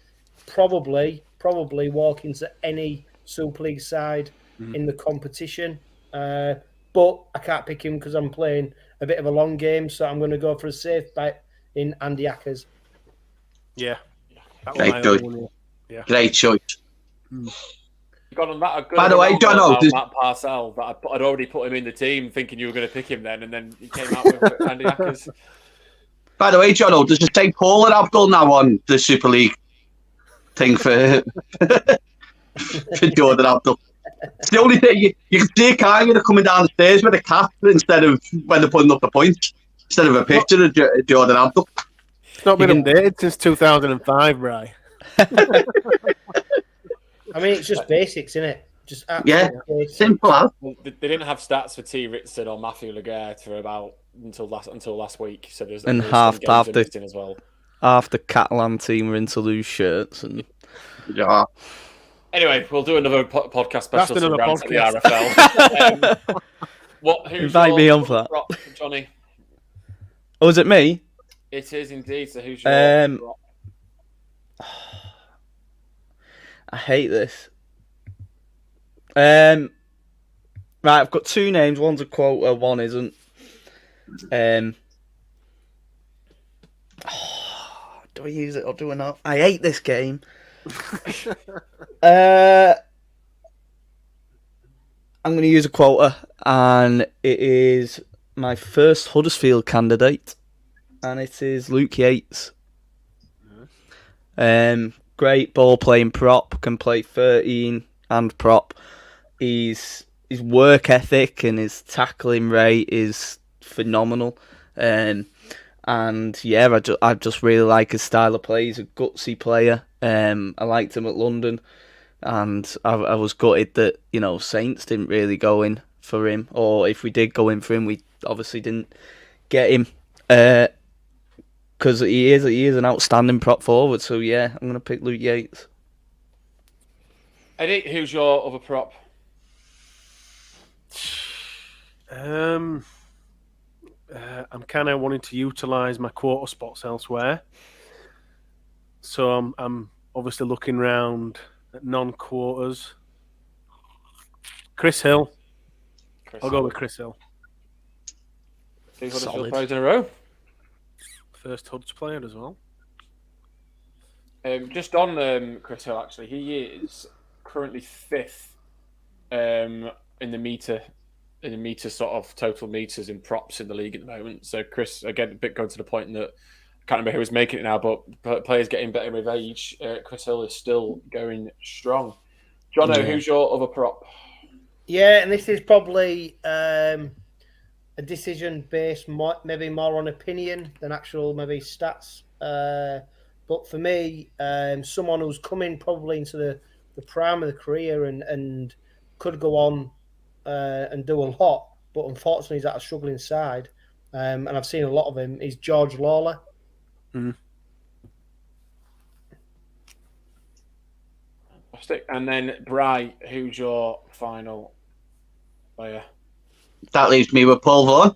probably walk into any Super League side in the competition. But I can't pick him because I'm playing a bit of a long game, so I'm going to go for a safe bet in Andy Ackers. Yeah. Great choice. Yeah. Great choice. Got on that. By the way, Jono, Matt Parcell, that I'd already put him in the team thinking you were going to pick him then, and then he came out with Andy Ackers. By the way, Jono, does it say Paul and Abdul now on the Super League thing for Jordan Abdul? It's the only thing you can see Kanye coming down the stairs with a cap instead of when they're putting up the points, instead of a picture of Jordan Abdul. It's not been updated since 2005, Bri. I mean, it's just basics, isn't it? Just basics. Simple as. They didn't have stats for T. Ritson or Matthew Laguerre for about until last week. So there's half the as well. Half the Catalan team were into loose shirts and yeah. Anyway, we'll do another podcast special. That's another podcast. The RFL. Who's invite me on for that, prop, Johnny? Oh, is it me? It is indeed. So who's your prop? I hate this. Right, I've got 2 names. One's a quota, one isn't. Do I use it or do I not? I hate this game. I'm going to use a quota, and it is my first Huddersfield candidate, and it is Luke Yates. Great ball playing prop, can play 13 and prop. His work ethic and his tackling rate is phenomenal. And yeah, I just really like his style of play. He's a gutsy player. I liked him at London, and I was gutted that Saints didn't really go in for him, or if we did go in for him, we obviously didn't get him. Because he is an outstanding prop forward, so yeah, I'm gonna pick Luke Yates. Eddie, who's your other prop? I'm kind of wanting to utilise my quarter spots elsewhere, so I'm obviously looking round at non-quarters. Chris Hill. I'll go with Chris Hill. 2 Huddersfield players in a row. First Hudds player as well. Just on Chris Hill, actually, he is currently 5th in the meter sort of total meters in props in the league at the moment. So Chris, again, a bit going to the point that I can't remember who was making it now, but players getting better with age. Chris Hill is still going strong. Jono, who's your other prop? Yeah, and this is probably a decision based maybe more on opinion than actual maybe stats. But for me, someone who's coming probably into the prime of the career and could go on and do a lot, but unfortunately he's at a struggling side, and I've seen a lot of him, is George Lawler. And then, Bri, who's your final player? That leaves me with Paul Vaughan.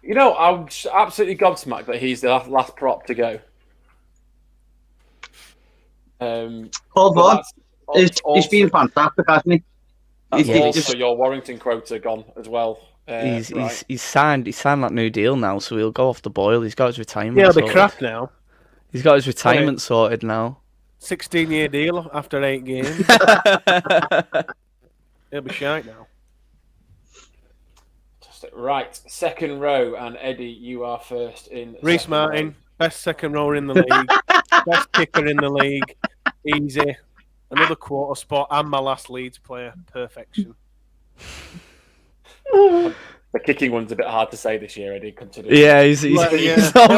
You know, I'm absolutely gobsmacked that he's the last prop to go. Paul Vaughan, he's been fantastic, hasn't he? That's He's also just- your Warrington quota gone as well. He's signed that new deal now, so he'll go off the boil. He's got his retirement. Yeah, it'll be sorted. crap now. He's got his retirement sorted now. 16-year deal after 8 games. It'll be shite now. Right, second row, and Eddie, you are first in. Reece second row. Martin, best second rower in the league, best kicker in the league, easy. Another quarter spot, and my last Leeds player, perfection. The kicking one's a bit hard to say this year, Eddie. Considering He's not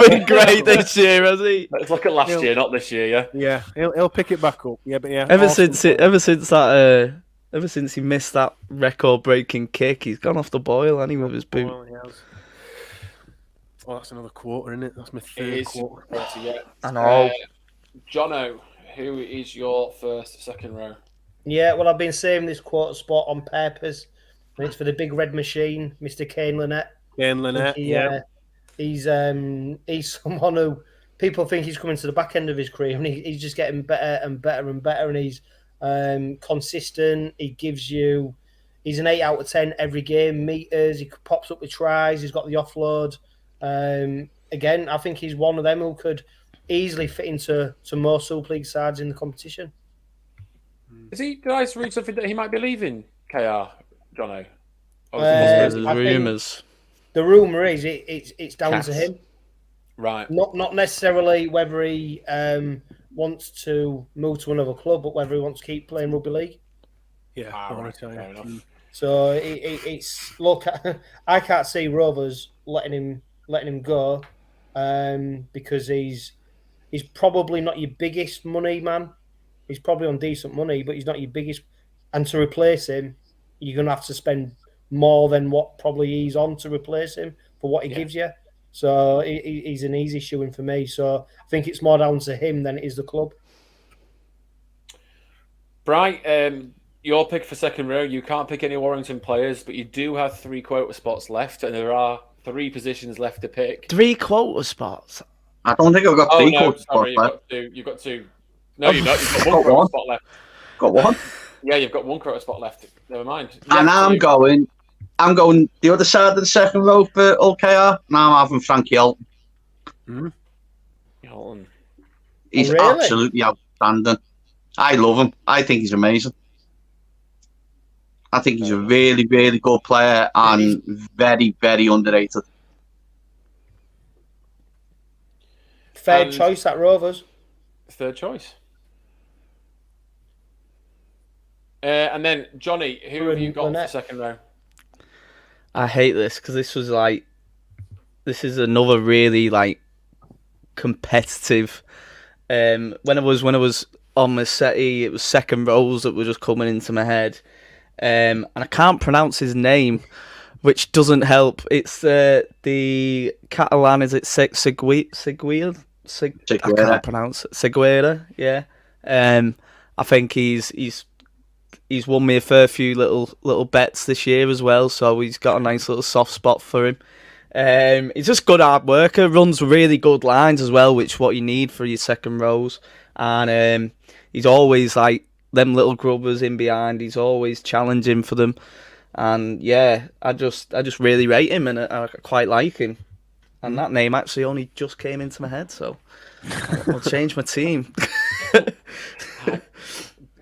been great this year, has he? let's look at last year, not this year. Yeah. Yeah, he'll pick it back up. Yeah, but yeah. Ever awesome since he missed that record-breaking kick, he's gone off the boil, hasn't he, with his boot? Well, he has. Oh, that's another quarter, isn't it? That's my It third is. quarter. Yeah. I know. Jono, who is your first, second row? Yeah, well, I've been saving this quarter spot on purpose. And it's for the big red machine, Mr. Kane Lynette. Kane Lynette, He's someone who people think he's coming to the back end of his career, and he's just getting better and better and better, and he's consistent. He's an 8 out of 10 every game, meters, he pops up with tries, he's got the offload. Again, I think he's one of them who could easily fit into more Super League sides in the competition. Did I read something that he might be leaving KR, Jono? There's I think rumours. The rumour is it's down to him. Right. Not necessarily whether he wants to move to another club, but whether he wants to keep playing rugby league. Yeah, Right, fair enough. So it's look, I can't see Rovers letting him go because he's probably not your biggest money man. He's probably on decent money, but he's not your biggest. And to replace him, you're gonna have to spend more than what probably he's on to replace him for what he gives you. So he's an easy shoo-in for me. So I think it's more down to him than it is the club. Bright, your pick for second row. You can't pick any Warrington players, but you do have 3 quota spots left, and there are 3 positions left to pick. 3 quota spots. I don't think I've got 3 no, quarter sorry, spots left. you've got 2. No, you've not. You've got 1 Got quota one. spot left. Got one. Yeah, you've got 1 quota spot left. Never mind. And Yeah, I'm going the other side of the second row for OKR. Now I'm having Frankie Alton. Holton. He's Really? absolutely outstanding. I love him. I think he's amazing. I think he's a really, really good player and very, very underrated. Fair And- choice at Rovers. Third choice. And then, Johnny, who have you got for Lynette. second row? I hate this because this is another really competitive. When I was on Massetti, it was second rows that were just coming into my head, and I can't pronounce his name, which doesn't help. It's the Catalan. Is it Seguida? I can't pronounce it. Seguida. Yeah. I think he's won me a fair few little bets this year as well, so he's got a nice little soft spot for him. He's just good hard worker, runs really good lines as well, which is what you need for your second rows. And he's always like them little grubbers in behind. He's always challenging for them. And yeah, I just really rate him, and I quite like him. And that name actually only just came into my head, so I'll change my team.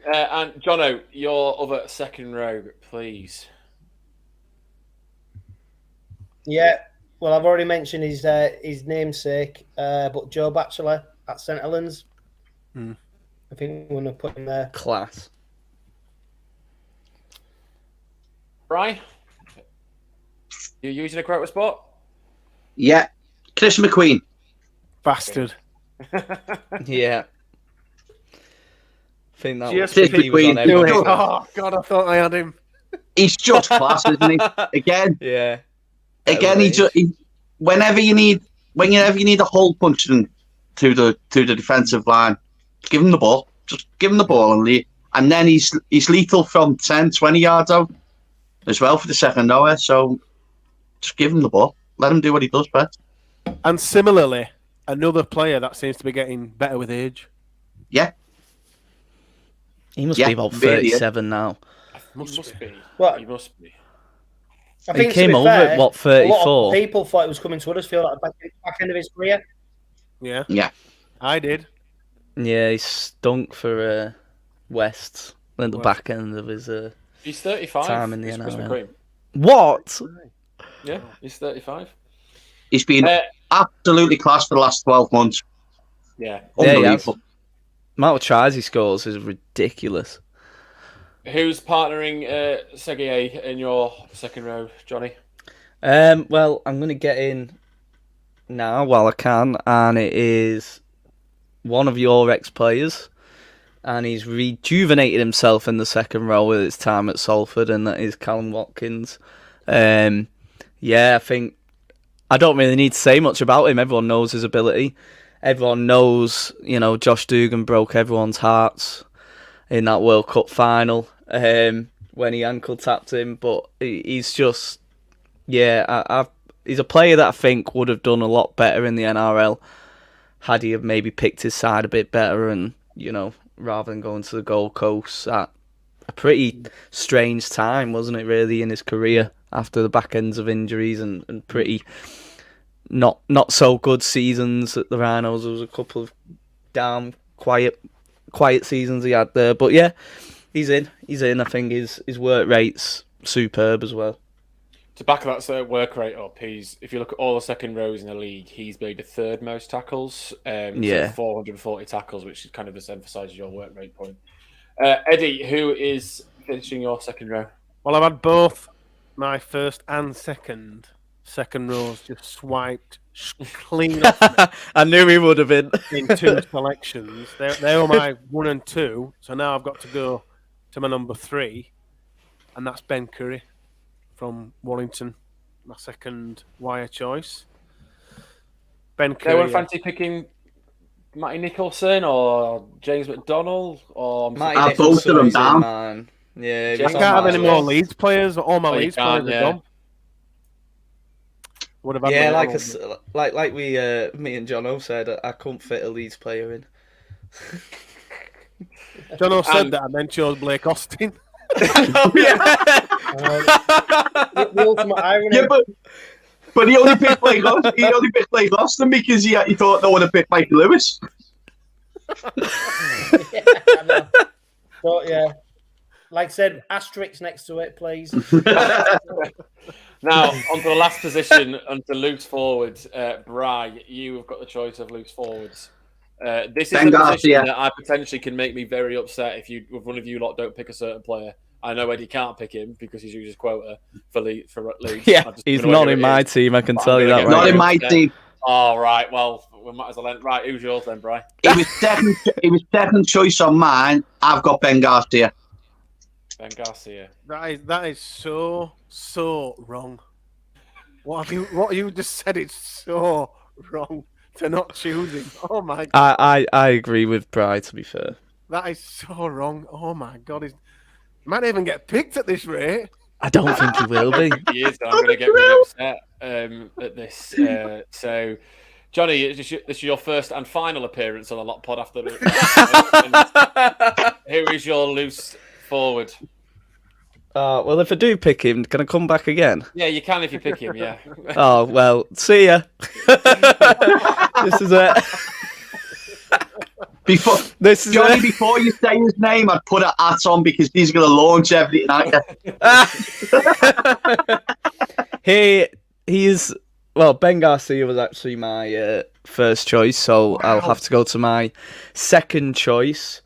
And Jono, your other second row, please. Yeah, well, I've already mentioned his namesake, but Joe Batchelor at St Helens. I think we're going to put him there. Class. Brian, you using a quota spot? Yeah. Chris McQueen. Bastard. Yeah. I think that Just was, he was on between everyone's two. list. Oh, God, I thought I had him. He's just class, isn't he? Again, Yeah. he whenever you need a hole punching to the defensive line, give him the ball. Just give him the ball and leave. And then he's lethal from 10, 20 yards out as well for the second hour. So just give him the ball. Let him do what he does best. And similarly, another player that seems to be getting better with age. Yeah. He must Yeah, be about really, 37 now. Must be. What? He must be. I He think came to be over fair, at, what, A 34? lot of people thought he was coming to Huddersfield at the back end of his career. Yeah, Yeah. I did. Yeah, he stunk for West at the West. back end of his... He's 35. Time in the He's Chris NRL. McQueen. What? Yeah, he's 35. He's been absolutely class for the last 12 months. Yeah. Yeah, he has. Unbelievable. amount of tries he scores is ridiculous. Who's partnering Seguier in your second row, Johnny? Well, I'm going to get in now while I can, and it is one of your ex-players, and he's rejuvenated himself in the second row with his time at Salford, and that is Callum Watkins. Yeah, I think I don't really need to say much about him. Everyone knows his ability. Everyone knows, Josh Dugan broke everyone's hearts in that World Cup final when he ankle tapped him. But he's just, he's a player that I think would have done a lot better in the NRL had he have maybe picked his side a bit better and, rather than going to the Gold Coast at a pretty strange time, wasn't it, really, in his career after the back ends of injuries and pretty not so good seasons at the Rhinos. There was a couple of damn quiet seasons he had there. But yeah, he's in. I think his work rate's superb as well. To back that work rate up, if you look at all the second rows in the league, he's made the third most tackles. So 440 tackles, which kind of just emphasises your work rate point. Eddie, who is finishing your second row? Well, I've had both my first and second rows just swiped clean off me I knew he would have been. in two selections. They were my 1 and 2, so now I've got to go to my number 3, and that's Ben Curry from Wallington, my second wire choice. Ben Curry. They were fancy picking Matty Nicholson or James McDonald or both of them down. Man. Yeah, I I can't have any more Leeds players. All my Oh, you Leeds players can't, are yeah. gone. Would have had Yeah, McDonald. like me and Jono said, I couldn't fit a Leeds player in. Jono said And- that and then chose Blake Austin. Oh yeah. The ultimate irony. Yeah, but he only picked Blake Austin. He only picked Blake Austin because he thought no one would pick Mike Lewis. Yeah, I know. But yeah, like I said, asterisks next to it, please. Now, on to the last position, onto loose forwards. Bri, you have got the choice of loose forwards. This is Ben a position Garcia. that I potentially can make me very upset if one of you lot don't pick a certain player. I know Eddie can't pick him because he's used his quota for Leeds. Yeah, I've just he's given away not who in it my is. team. I can But tell I'm you gonna that get right. Not in now. my team. Oh, right. Well, we might as well end. Right, who's yours then, Bri? He was second choice on mine. I've got Ben Garcia. Ben Garcia. That is so wrong. What you just said is so wrong to not choose him. Oh my god, I agree with Bri, to be fair. that is so wrong. Oh my god, he might even get picked at this rate. I don't think he will be. He is. I'm going to get really upset at this. So, Johnny, this is your first and final appearance on a Lot Pod after. Who is your loose forward? Well, if I do pick him, can I come back again? Yeah, you can if you pick him. Yeah. Oh, well, see ya. This is it. Before This is Johnny, it. before you say his name, I'd put a hat on because he's going to launch everything at you. Well, Ben Garcia was actually my first choice, so I'll have to go to my second choice,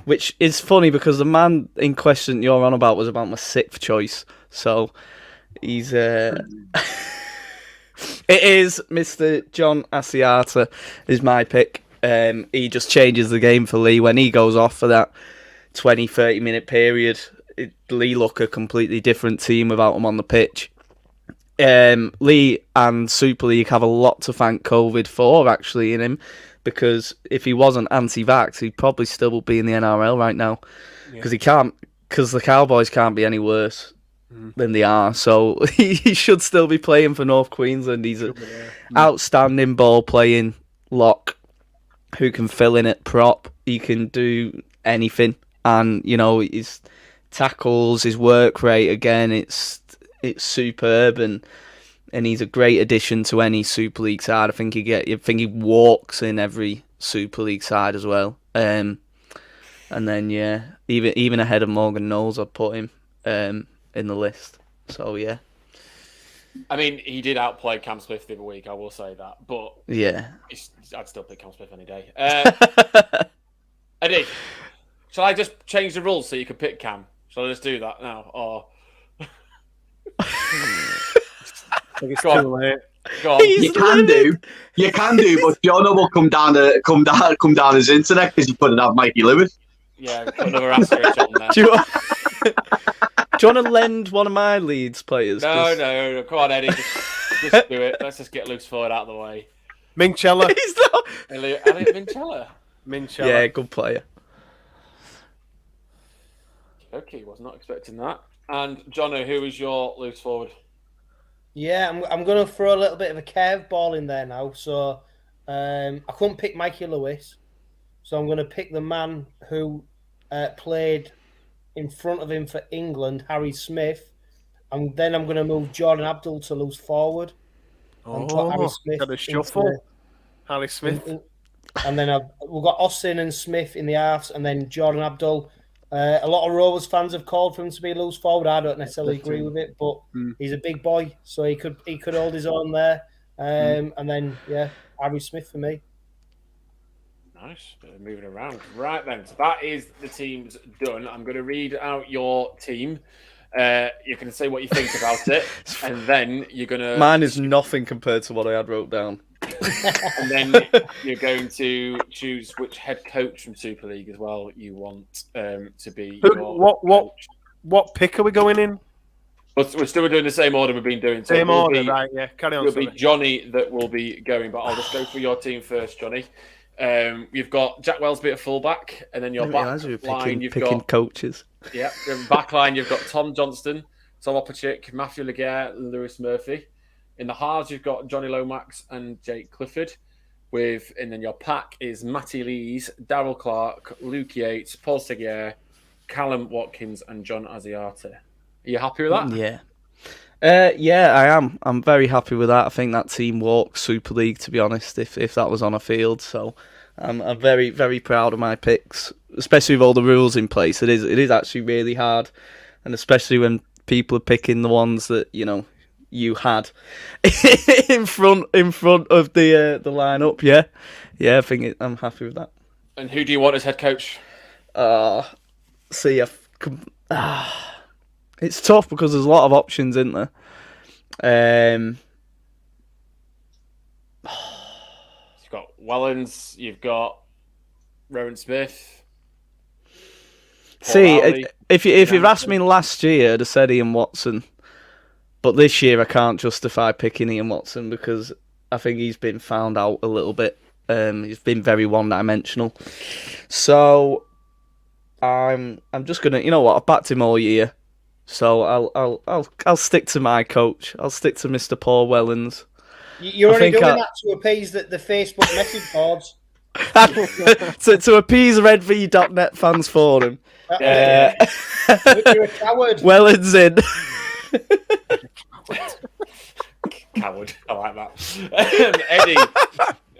which is funny because the man in question you're on about was about my sixth choice. So he's it is Mr. John Asiata is my pick. He just changes the game for Lee when he goes off for that 20-30 minute period. Lee look a completely different team without him on the pitch. Lee and Super League have a lot to thank COVID for, actually, in him, because if he wasn't anti-vax, he'd probably still be in the NRL right now, because the Cowboys can't be any worse than they are. So he should still be playing for North Queensland. He's an outstanding ball-playing lock who can fill in at prop. He can do anything, and his tackles, his work rate, again, it's superb, and he's a great addition to any Super League side. I think he walks in every Super League side as well. And then even ahead of Morgan Knowles, I'd put him in the list. So yeah. I mean, he did outplay Cam Smith the other week, I will say that. But yeah, I'd still pick Cam Smith any day. Eddie, shall I just change the rules so you can pick Cam? Shall I just do that now? Or It's too late. go on. You can do, but Jono will come down his internet because he couldn't have Mikey Lewis. Yeah, put another asterisk on there. do you want to lend one of my Leeds players? No. Come on, Eddie. Just do it. Let's just get Luke's forward out of the way. Minchella. He's not. Elliot Minchella. Minchella. Yeah, good player. Okay, was not expecting that. And Jono, who is your loose forward? Yeah, I'm going to throw a little bit of a curveball in there now. So I couldn't pick Mikey Lewis, so I'm going to pick the man who played in front of him for England, Harry Smith, and then I'm going to move Jordan Abdul to loose forward. And put Harry Smith got a shuffle. Harry Smith. And then we've got Austin and Smith in the halves, and then Jordan Abdul. A lot of Rovers fans have called for him to be loose forward. I don't necessarily agree with it, but he's a big boy, so he could hold his own there. And then Harry Smith for me. Nice. Moving around. Right then, so that is the teams done. I'm going to read out your team. You can say what you think about it, and then you're going to... Mine is nothing compared to what I had wrote down. And then you're going to choose which head coach from Super League as well you want to be your coach. What pick are we going in? We're still doing the same order we've been doing. So Same order, right? Yeah, carry on. It'll be Johnny that will be going, but I'll just go through your team first, Johnny. You've got Jack Wellesby at fullback, and then your back line you've picking got coaches. Yeah, back line you've got Tom Johnston, Tom Opachik, Matthew Laguerre, Lewis Murphy. In the halves you've got Johnny Lomax and Jake Clifford. And then your pack is Matty Lees, Darryl Clark, Luke Yates, Paul Seguier, Callum Watkins, and John Asiata. Are you happy with that? Yeah, I am. I'm very happy with that. I think that team walks Super League, to be honest, if that was on a field. So I'm very, very proud of my picks, especially with all the rules in place. It is actually really hard, and especially when people are picking the ones that you had in front of the lineup. Yeah, I think I'm happy with that. And who do you want as head coach? It's tough because there's a lot of options, isn't there? You've got Wellens, you've got Rowan Smith. See, if you'd asked me last year, I'd have said Ian Watson. But this year I can't justify picking Ian Watson because I think he's been found out a little bit. He's been very one-dimensional. So I'm just gonna, I've backed him all year. So I'll stick to my coach. I'll stick to Mr. Paul Wellens. You're only doing that to appease the Facebook message boards. to appease redv.net fans forum. You're a coward. Wellens in. Coward. I like that.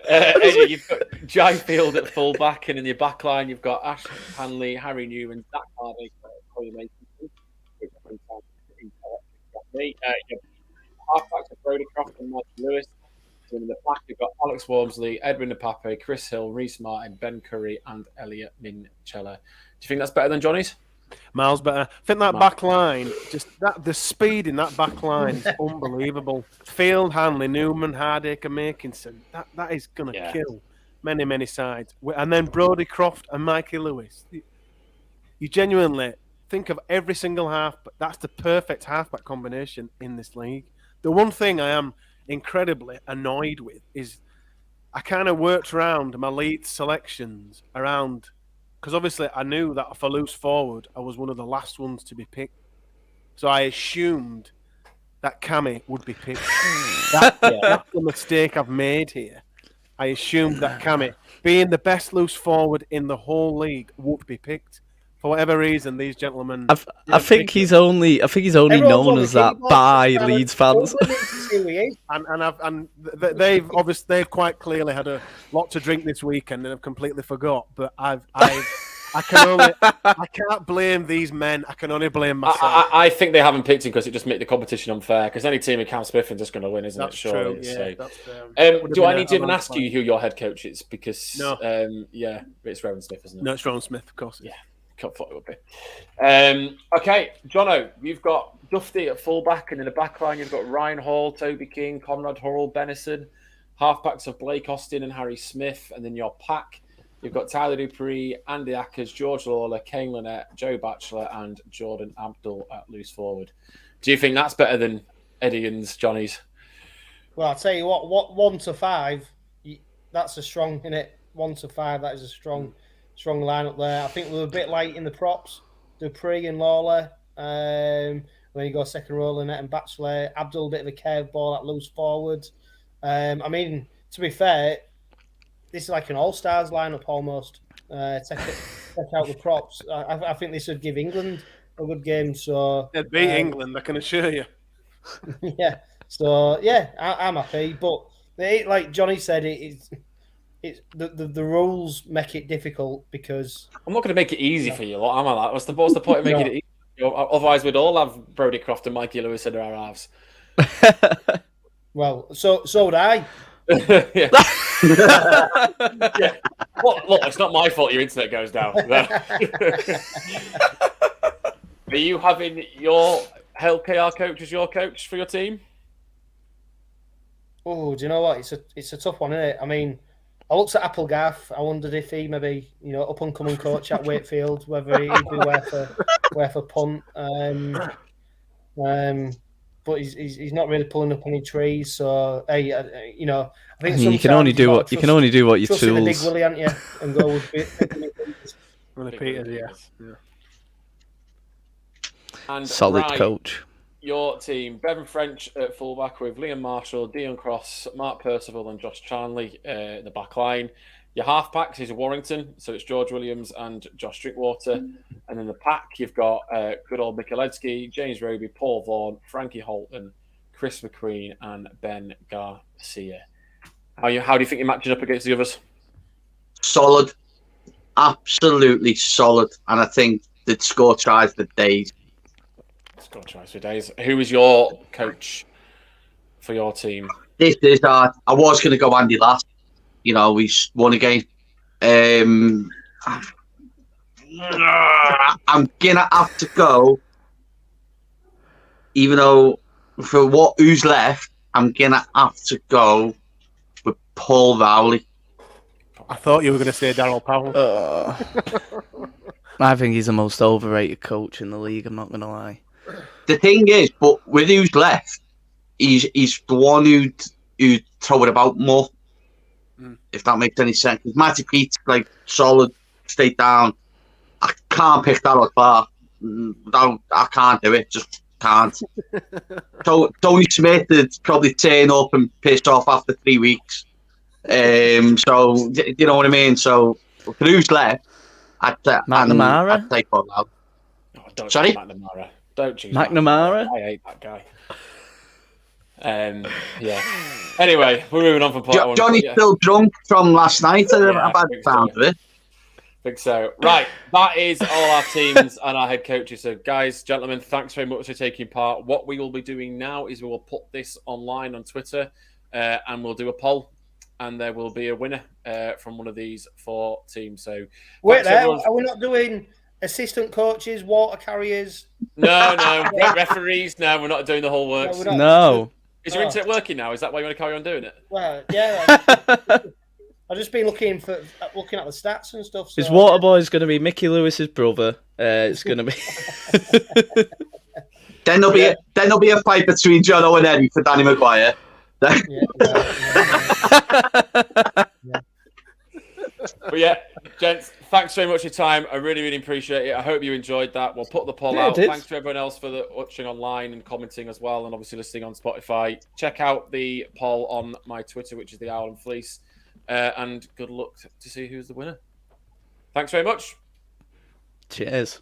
Eddie, you've got Jai Field at full back, and in your back line you've got Ash Hanley, Harry Newman, Zach Harvey, Corey Mason. Your halfbacks are Brody Croft and Mike Lewis. So in the back you've got Alex Wormsley, Edwin Napape, Chris Hill, Reece Martin, Ben Curry, and Elliot Minchella. Do you think that's better than Johnny's? Miles better. I think that back line, the speed in that back line is unbelievable. Field, Hanley, Newman, Hardacre, Makinson. That is going to kill many, many sides. And then Brody Croft and Mikey Lewis. You genuinely think of every single half, but that's the perfect halfback combination in this league. The one thing I am incredibly annoyed with is I kind of worked around my Leeds selections around, because obviously I knew that for loose forward I was one of the last ones to be picked, so I assumed that Cammy would be picked. That's the mistake I've made here. I assumed that Cammy, being the best loose forward in the whole league, would be picked. For whatever reason, these gentlemen. I think he's only Everyone's known on as the that keyboard, by just trying to Leeds fans. open it to see who he is. And they've quite clearly had a lot to drink this weekend and have completely forgot. But I can't blame these men. I can only blame myself. I think they haven't picked him because it just made the competition unfair. Because any team with Cam Smith is just going to win, isn't That's it? Surely. true. Yeah, So, that's, do I need to even ask you who your head coach is? Because No. it's Rowan Smith, isn't it? No, it's Rowan Smith, of course. Yeah. Thought it would be. Okay, Jono, you've got Dufty at fullback, and in the back line you've got Ryan Hall, Toby King, Conrad Hurrell, Benison, halfbacks of Blake Austin and Harry Smith, and then your pack, you've got Tyler Dupree, Andy Ackers, George Lawler, Kane Lynette, Joe Batchelor, and Jordan Abdul at loose forward. Do you think that's better than Eddie and Johnny's? Well, I'll tell you what 1 to 5, that's a strong, innit? 1 to 5, that is a strong lineup there. I think we were a bit light in the props. Dupree and Lawler. When you go second row, Lynette and Batchelor. Abdul, a bit of a curveball at loose forward. I mean, to be fair, this is like an all-stars lineup almost. Take out the props. I think this would give England a good game. So They'd beat England, I can assure you. yeah. So yeah, I'm happy. But like Johnny said, it's the rules make it difficult because I'm not going to make it easy for you. Am I? What's the point of making it easy? Otherwise, we'd all have Brodie Croft and Mikey Lewis in our halves. Well, so would I. Yeah. Yeah. Well, look, it's not my fault your internet goes down. Are you having your LKR coach as your coach for your team? Oh, do you know what? It's a tough one, isn't it? I mean, I looked at Applegarth. I wondered if he maybe, up and coming coach at Wakefield, whether he'd be worth a punt. But he's not really pulling up any trees. So hey, I think you can only do what your trust in the Big tools. Willie, aren't you? And go with Peters, yeah. And Solid Ryan, coach. your team, Bevan French at fullback with Liam Marshall, Dion Cross, Mark Percival and Josh Charnley in the back line. Your half-packs is Warrington, so it's George Williams and Josh Drinkwater. And in the pack, you've got good old Mikulecki, James Roby, Paul Vaughan, Frankie Holton, Chris McQueen and Ben Garcia. How do you think you're matching up against the others? Solid. Absolutely solid. And I think they'd score tries for days. Score tries for days. Who is your coach for your team? This is hard. I was going to go Andy last. He's won a game. I'm going to have to go, even though for who's left, I'm going to have to go with Paul Rowley. I thought you were going to say Darryl Powell. I think he's the most overrated coach in the league, I'm not going to lie. The thing is, but with who's left, he's the one who throw it about more. If that makes any sense. Because Matty Pete's solid, stay down. I can't pick that up far. I can't do it. Just can't. So Tony Smith would probably turn up and piss off after 3 weeks. So you know what I mean. So for who's left, I'd take Paul out. Don't Sorry? McNamara. Don't choose McNamara? I hate that guy. Yeah. Anyway, we're moving on from part one. Johnny's still drunk from last night. I've had the sound of it. I think so. Right, that is all our teams and our head coaches. So, guys, gentlemen, thanks very much for taking part. What we will be doing now is we will put this online on Twitter and we'll do a poll. And there will be a winner from one of these 4 teams. So, wait there. Are we not doing assistant coaches, water carriers? No. Referees? No, we're not doing the whole works. No. Is your internet working now? Is that why you want to carry on doing it? Well, yeah. I've just been looking at the stats and stuff. So. His water boy is going to be Mickey Lewis's brother. It's going to be. Then there'll be a fight between John Owen and Eddie for Danny Maguire. But yeah, gents, thanks very much for your time. I really, really appreciate it. I hope you enjoyed that. We'll put the poll out. Thanks to everyone else for watching online and commenting as well, and obviously listening on Spotify. Check out the poll on my Twitter, which is the Owl and Fleece. And good luck to see who's the winner. Thanks very much. Cheers.